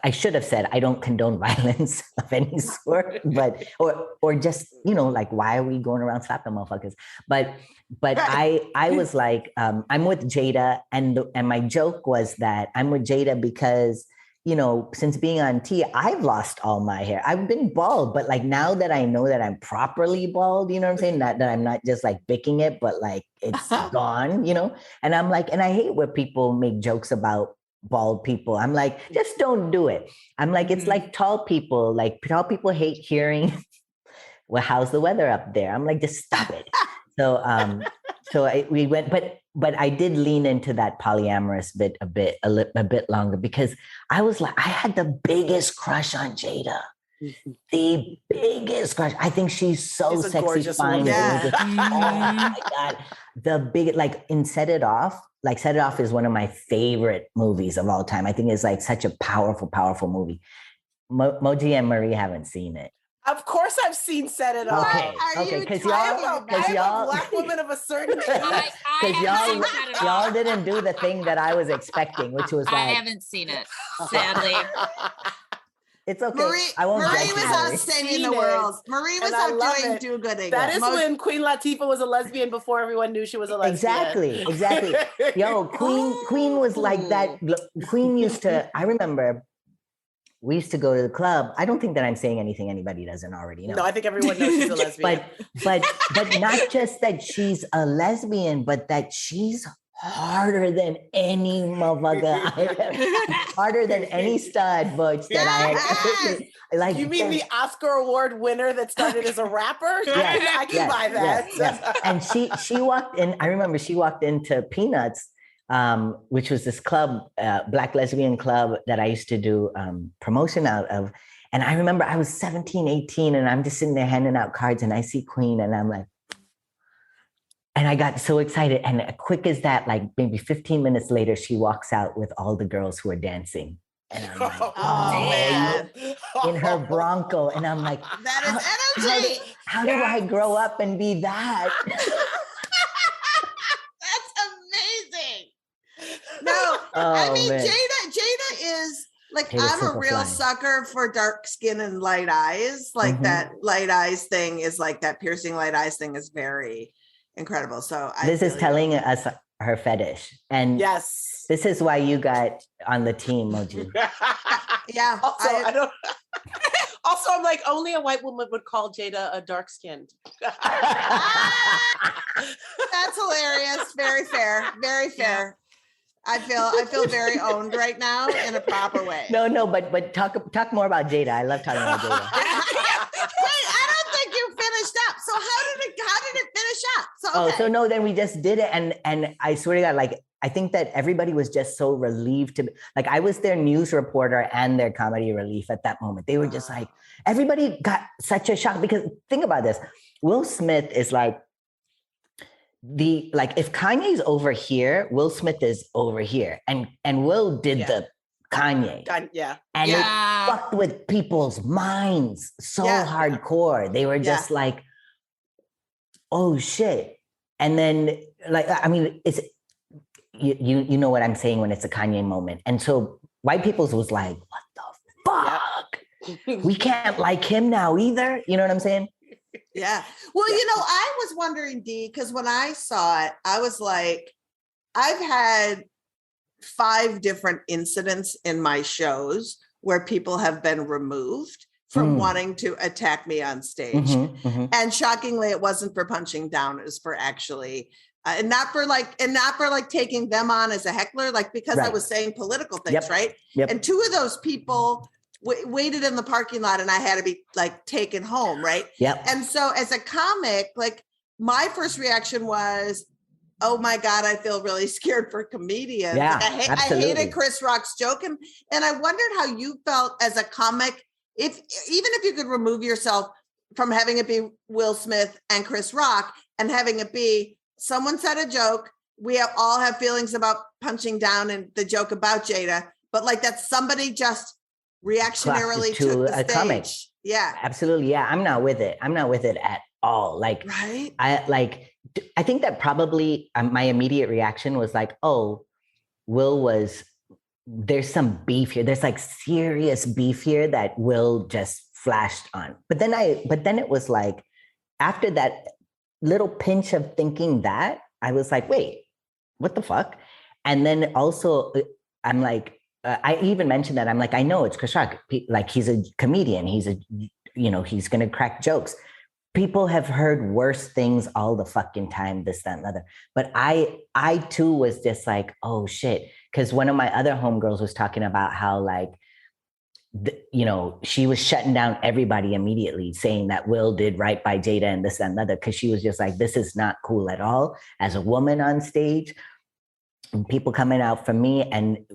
J: I should have said, I don't condone violence of any sort, but, or just, like, why are we going around slapping motherfuckers? But I was like, I'm with Jada. And my joke was that I'm with Jada because, since being on T, I've lost all my hair. I've been bald, but like now that I know that I'm properly bald, you know what I'm saying? That I'm not just like picking it, but like it's gone, And I'm like, and I hate when people make jokes about bald people. I'm like, just don't do it. I'm like, it's like tall people hate hearing, well, how's the weather up there? I'm like, just stop it. We went, but I did lean into that polyamorous bit a bit longer because I was like, I had the biggest crush on Jada. The biggest crush. I think she's so sexy, fine.
C: Yeah.
J: Oh my God. The big, like in Set It Off is one of my favorite movies of all time. I think it's like such a powerful, powerful movie. Moji and Marie haven't seen it.
D: Of course I've seen Set It Off.
J: Okay, because
D: I'm
J: y'all,
D: a Black woman of a certain age.
J: because y'all didn't do the thing that I was expecting, which was like,
H: I haven't seen it, sadly.
J: It's okay.
C: Marie was outstanding in the world. Marie was out doing do-gooding.
D: That is when Queen Latifah was a lesbian before everyone knew she was a lesbian.
J: Exactly. Yo, Queen was like that. Queen used to, I remember we used to go to the club. I don't think that I'm saying anything anybody doesn't already know.
D: No, I think everyone knows she's a lesbian.
J: but not just that she's a lesbian, but that she's harder than any motherfucker. Harder than any stud butch that I had. Like,
D: you mean the Oscar Award winner that started as a rapper? I can buy that.
J: Yes. And she walked in. I remember she walked into Peanuts, which was this club, Black lesbian club that I used to do promotion out of. And I remember I was 17, 18, and I'm just sitting there handing out cards, and I see Queen, and I'm like, and I got so excited. And quick as that, like maybe 15 minutes later, she walks out with all the girls who are dancing. And I'm like,
C: man.
J: In her Bronco. And I'm like,
C: that is energy.
J: How do I grow up and be that?
C: That's amazing. No, I mean,
J: man.
C: Jada is Like
J: Jada
C: I'm a real
J: Simplefly.
C: sucker for dark skin and light eyes. Like that light eyes thing is like that piercing light eyes thing is very incredible. So
J: This is telling us her fetish. And
D: Yes.
J: this is why you got on the team, Moji.
C: Yeah.
D: Also, I don't. Also, I'm like, only a white woman would call Jada a dark skinned.
C: That's hilarious. Very fair. Very fair. I feel very owned right now in a proper way.
J: No, but talk more about Jada. I love talking about Jada.
C: Wait, I don't think you finished up. So how did it finish up? So
J: Oh,
C: okay.
J: so no, then we just did it. And I swear to God, like, I think that everybody was just so relieved to, like, I was their news reporter and their comedy relief at that moment. They were just like, everybody got such a shock because think about this. Will Smith is like, if Kanye's over here, Will Smith is over here. And Will did the Kanye.
D: Yeah.
J: And it fucked with people's minds so hardcore. They were just like, oh shit. And then like, I mean, it's, you know what I'm saying when it's a Kanye moment. And so white people's was like, what the fuck? We can't like him now either. You know what I'm saying?
C: Yeah. Well, you know, I was wondering, Dee, because when I saw it, I was like, I've had 5 different incidents in my shows where people have been removed from wanting to attack me on stage. And shockingly, it wasn't for punching down, it was for actually and not for like taking them on as a heckler, like because I was saying political things, right? And 2 of those people waited in the parking lot and I had to be like taken home, right? And so as a comic, like my first reaction was, oh my God, I feel really scared for comedians.
J: Yeah,
C: like I hated Chris Rock's joke. And I wondered how you felt as a comic, even if you could remove yourself from having it be Will Smith and Chris Rock and having it be someone said a joke. We all have feelings about punching down and the joke about Jada, but like that somebody just reactionarily
J: to
C: took the
J: a
C: stage.
J: comic.
C: Yeah,
J: absolutely. Yeah, I'm not with it. I'm not with it at all. Like, I think that probably my immediate reaction was like, oh, there's some beef here. There's like serious beef here that Will just flashed on. But then it was like, after that little pinch of thinking that, I was like, wait, what the fuck? And then also I'm like, I even mentioned that I'm like, I know it's Chris Rock. Like he's a comedian. He's he's going to crack jokes. People have heard worse things all the fucking time, this, that, and the other. But I too was just like, oh shit. Because one of my other homegirls was talking about how like, she was shutting down everybody immediately, saying that Will did right by Jada and this, that, and the other. Because she was just like, this is not cool at all. As a woman on stage, and people coming out for me and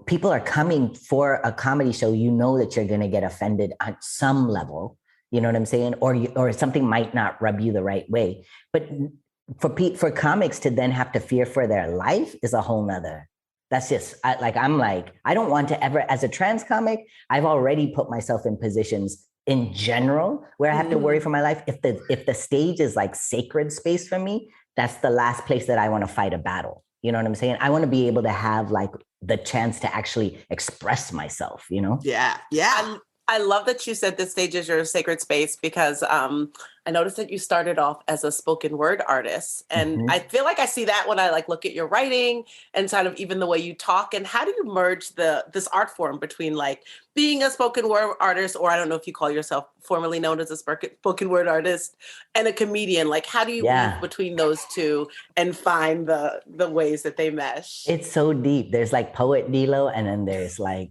J: people are coming for a comedy show, that you're going to get offended on some level, you know what I'm saying? Or something might not rub you the right way. But for comics to then have to fear for their life is a whole nother. That's just I don't want to ever, as a trans comic, I've already put myself in positions in general where I have to worry for my life. If the stage is like sacred space for me, that's the last place that I want to fight a battle. You know what I'm saying? I want to be able to have like the chance to actually express myself,
C: Yeah. Yeah.
D: I love that you said this stage is your sacred space because I noticed that you started off as a spoken word artist. And I feel like I see that when I like look at your writing and kind of even the way you talk. And how do you merge this art form between like being a spoken word artist, or I don't know if you call yourself formerly known as a spoken word artist, and a comedian? Like how do you weave between those two and find the ways that they mesh?
J: It's so deep. There's like poet D-Lo and then there's like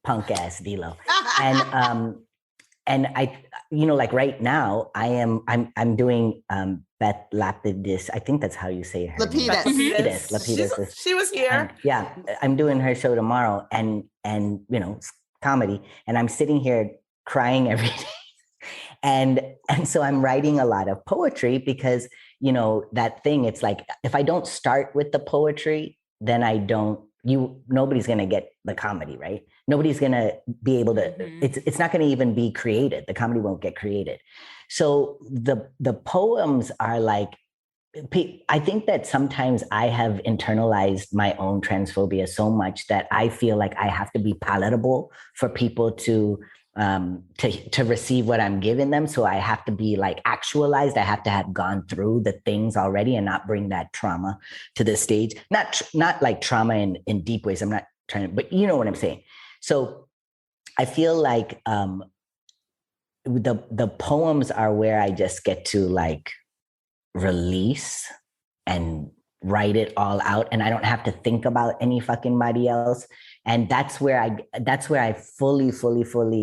J: punk ass D-Lo. And I, like right now I'm doing Beth Lapidus. I think that's how you say her name. Lapidus.
D: She was here.
J: I'm doing her show tomorrow and it's comedy. And I'm sitting here crying every day. And so I'm writing a lot of poetry because, that thing, it's like, if I don't start with the poetry, then nobody's going to get the comedy, right? Nobody's going to be able to, it's not going to even be created. The comedy won't get created. So the poems are like, I think that sometimes I have internalized my own transphobia so much that I feel like I have to be palatable for people to receive what I'm giving them. So I have to be like actualized. I have to have gone through the things already and not bring that trauma to the stage. Not like trauma in deep ways. I'm not trying to, but you know what I'm saying. So I feel like the poems are where I just get to like release and write it all out, and I don't have to think about any fucking body else. And that's where I fully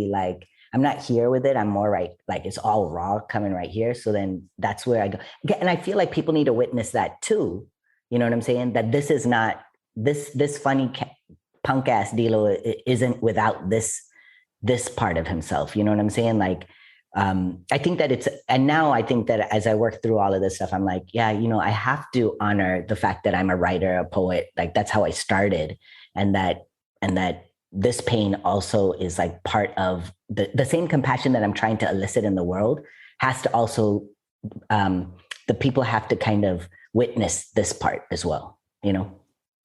J: like, I'm not here with it. I'm more right, like it's all raw coming right here. So then that's where I go. And I feel like people need to witness that too. You know what I'm saying? That this is not this funny punk ass Dilo isn't without this part of himself. You know what I'm saying? Like, I think that and now I think that as I work through all of this stuff, I'm like, yeah, you know, I have to honor the fact that I'm a writer, a poet, like that's how I started. And that this pain also is like part of the same compassion that I'm trying to elicit in the world has to also, the people have to kind of witness this part as well, you know?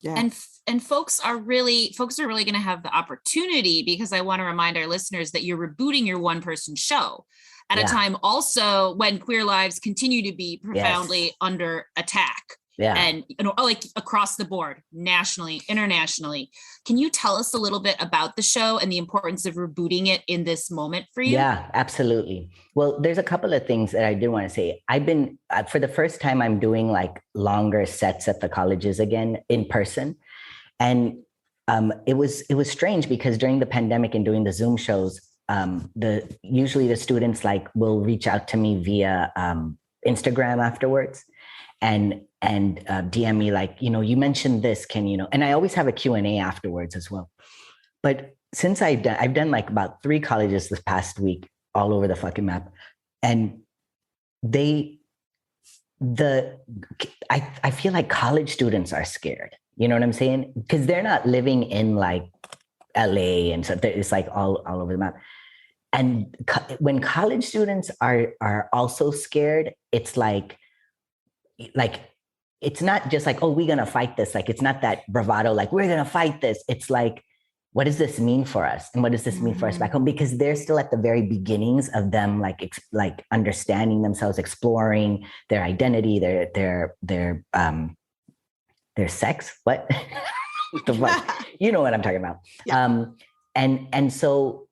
H: Yeah. And folks are really going to have the opportunity, because I want to remind our listeners that you're rebooting your one person show at a time also when queer lives continue to be profoundly under attack. Yeah. And, you know, like across the board, nationally, internationally. Can you tell us a little bit about the show and the importance of rebooting it in this moment for you?
J: Yeah, absolutely. Well, there's a couple of things that I did want to say. I've been, for the first time, I'm doing like longer sets at the colleges again in person. And it was strange because during the pandemic and doing the Zoom shows, usually the students like will reach out to me via Instagram afterwards and DM me like, you know, you mentioned this, can you know, and I always have a Q&A afterwards as well. But since I've done like about 3 colleges this past week all over the fucking map, and I feel like college students are scared. You know what I'm saying? Because they're not living in like LA and so it's like all over the map. And when college students are also scared, it's like it's not just like, oh, we're gonna fight this. Like it's not that bravado, like we're gonna fight this. It's like, what does this mean for us? And what does this mean for us back home? Because they're still at the very beginnings of them like understanding themselves, exploring their identity, their sex. What? The fuck? You know what I'm talking about. Yeah. And so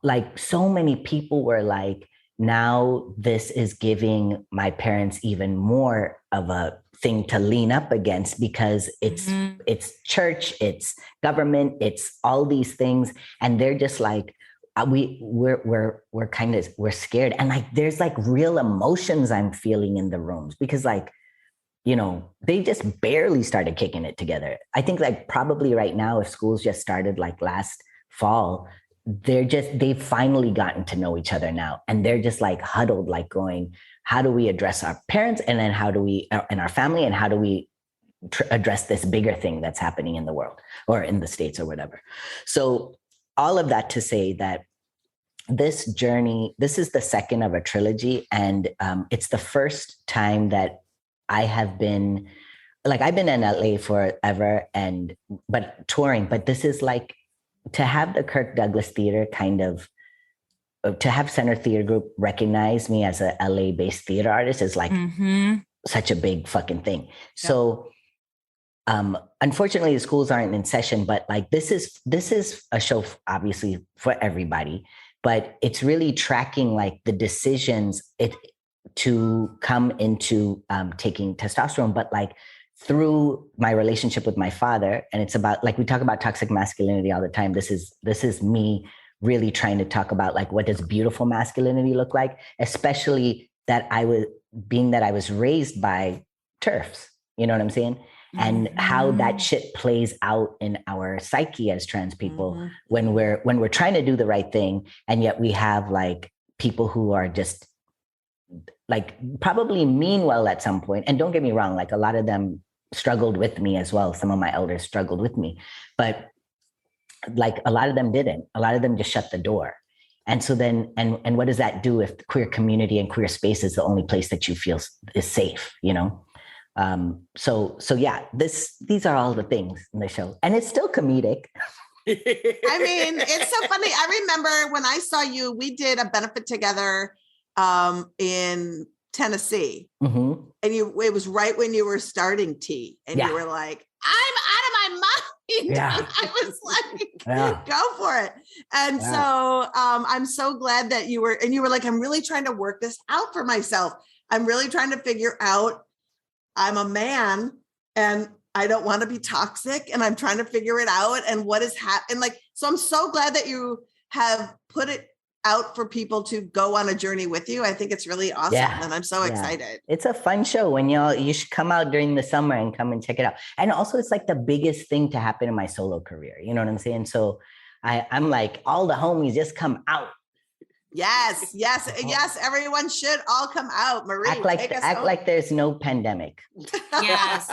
J: like so many people were like, now this is giving my parents even more of a thing to lean up against because it's church, it's government, it's all these things. And they're just like, we're scared. And like, there's like real emotions I'm feeling in the rooms because like, you know, they just barely started kicking it together. I think like probably right now, if schools just started like last fall, they've finally gotten to know each other now. And they're just like huddled, like going, how do we address our parents? And then how do we, and our family, and how do we address this bigger thing that's happening in the world or in the States or whatever? So all of that to say that this journey, this is the second of a trilogy. And it's the first time that I have been, like, I've been in LA forever but touring, but this is like, to have the Kirk Douglas Theater to have Center Theater Group recognize me as a LA based theater artist is like such a big fucking thing. Yeah. So, unfortunately the schools aren't in session, but like, this is a show obviously for everybody, but it's really tracking like the decisions to come into, taking testosterone, but like, through my relationship with my father. And it's about, like, we talk about toxic masculinity all the time. This is me really trying to talk about like, what does beautiful masculinity look like? Especially that I was raised by TERFs, you know what I'm saying? And how that shit plays out in our psyche as trans people when we're trying to do the right thing. And yet we have like people who are just like probably mean well at some point. And don't get me wrong, like a lot of them struggled with me as well. Some of my elders struggled with me, but like a lot of them didn't. A lot of them just shut the door. And so then, and what does that do if the queer community and queer space is the only place that you feel is safe, you know? So yeah, these are all the things in the show, and it's still comedic.
C: I mean, it's so funny. I remember when I saw you, we did a benefit together in Tennessee, and it was right when you were starting tea, and you were like, "I'm out of my mind."
J: Yeah.
C: And I was like, "Go for it!" And so I'm so glad that you were like, "I'm really trying to work this out for myself. I'm really trying to figure out. I'm a man, and I don't want to be toxic, and I'm trying to figure it out, and what is happening." Like, so I'm so glad that you have put it out for people to go on a journey with you. I think it's really awesome. And I'm so excited.
J: It's a fun show. When you should come out during the summer and come and check it out. And also it's like the biggest thing to happen in my solo career. You know what I'm saying? So I'm like, all the homies just come out.
C: Yes. Everyone should all come out. Marie,
J: act like there's no pandemic.
E: Yes.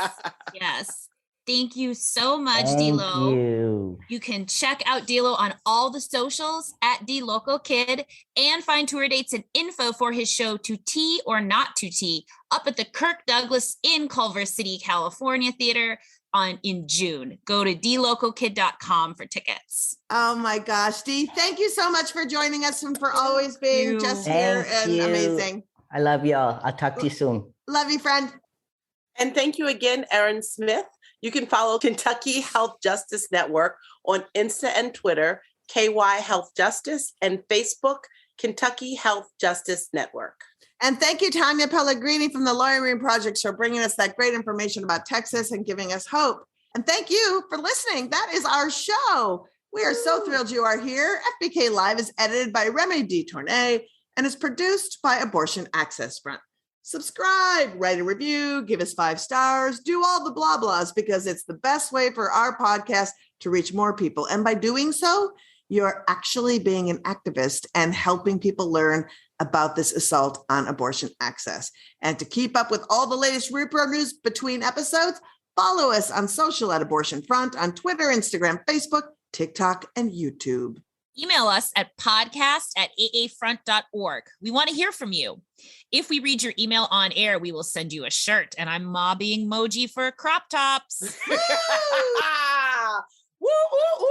E: Thank you so much, D-Lo. You can check out D-Lo on all the socials at DLocalKid and find tour dates and info for his show To Tea or Not To Tea up at the Kirk Douglas in Culver City, California theater in June. Go to DLocalKid.com for tickets.
C: Oh my gosh, Dee, thank you so much for joining us and for always being just here and amazing.
J: I love y'all. I'll talk to you soon.
C: Love you, friend.
D: And thank you again, Erin Smith. You can follow Kentucky Health Justice Network on Insta and Twitter, KY Health Justice, and Facebook, Kentucky Health Justice Network.
C: And thank you, Tanya Pellegrini from the Lawyering Project for bringing us that great information about Texas and giving us hope. And thank you for listening. That is our show. We are so thrilled you are here. FBK Live is edited by Remy DeTournay and is produced by Abortion Access Front. Subscribe, write a review, give us 5 stars, do all the blah blahs, because it's the best way for our podcast to reach more people. And by doing so, you're actually being an activist and helping people learn about this assault on abortion access. And to keep up with all the latest repro news between episodes, follow us on social at Abortion Front on Twitter, Instagram, Facebook, TikTok, and YouTube.
E: Email us at podcast@aafront.org. We want to hear from you. If we read your email on air, we will send you a shirt. And I'm mobbing Moji for crop tops.
D: Woo, woo, woo.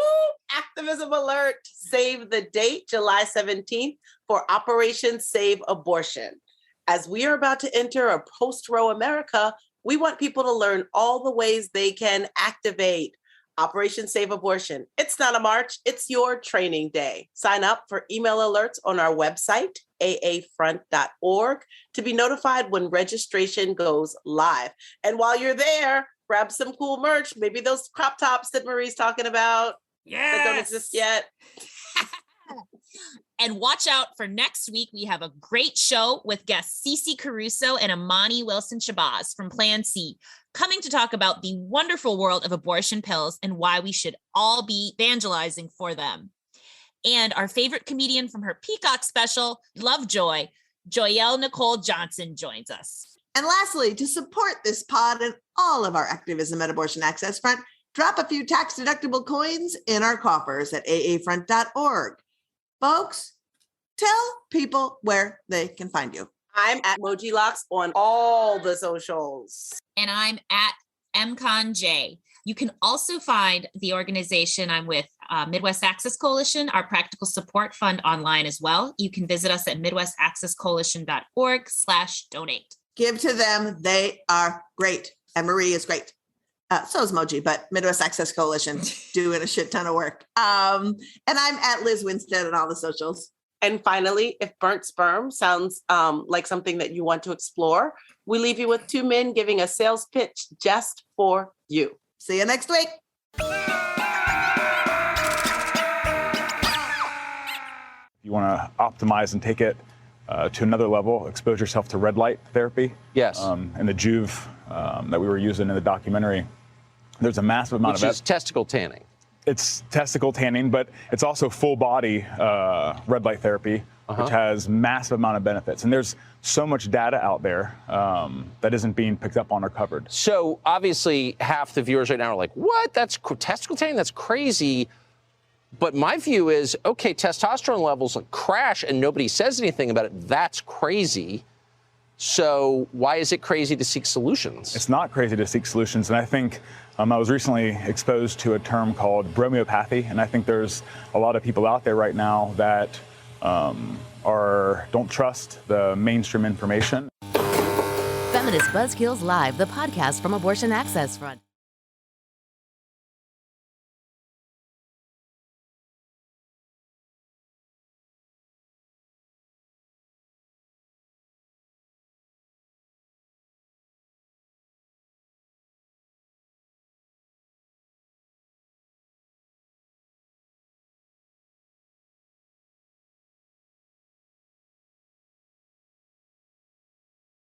D: Activism alert. Save the date, July 17th, for Operation Save Abortion. As we are about to enter a post-Roe America, we want people to learn all the ways they can activate Operation Save Abortion. It's not a march, it's your training day. Sign up for email alerts on our website, aafront.org, to be notified when registration goes live. And while you're there, grab some cool merch, maybe those crop tops that Marie's talking about that don't exist yet.
E: And watch out for next week. We have a great show with guests Cece Caruso and Amani Wilson-Shabazz from Plan C, coming to talk about the wonderful world of abortion pills and why we should all be evangelizing for them. And our favorite comedian from her Peacock special, Lovejoy, Joyelle Nicole Johnson, joins us.
C: And lastly, to support this pod and all of our activism at Abortion Access Front, drop a few tax-deductible coins in our coffers at aafront.org. Folks, tell people where they can find you.
D: I'm at Moji Locks on all the socials.
E: And I'm at MConJ. You can also find the organization I'm with, Midwest Access Coalition, our practical support fund, online as well. You can visit us at midwestaccesscoalition.org/donate. Give
C: to them. They are great. And Marie is great. So is Moji, but Midwest Access Coalition doing a shit ton of work. And I'm at Lizz Winstead on all the socials.
D: And finally, if burnt sperm sounds like something that you want to explore, we leave you with 2 men giving a sales pitch just for you.
C: See you next week.
K: You want to optimize and take it to another level, expose yourself to red light therapy.
L: Yes.
K: And the Juve that we were using in the documentary, there's a massive amount
L: Which is testicle tanning.
K: It's testicle tanning, but it's also full body red light therapy, which has massive amount of benefits. And there's so much data out there that isn't being picked up on or covered.
L: So obviously half the viewers right now are like, what? That's testicle tanning? That's crazy. But my view is, okay, testosterone levels crash and nobody says anything about it. That's crazy. So why is it crazy to seek solutions?
K: It's not crazy to seek solutions. And I think I was recently exposed to a term called bromeopathy. And I think there's a lot of people out there right now that don't trust the mainstream information.
M: Feminist Buzzkills Live, the podcast from Abortion Access Front.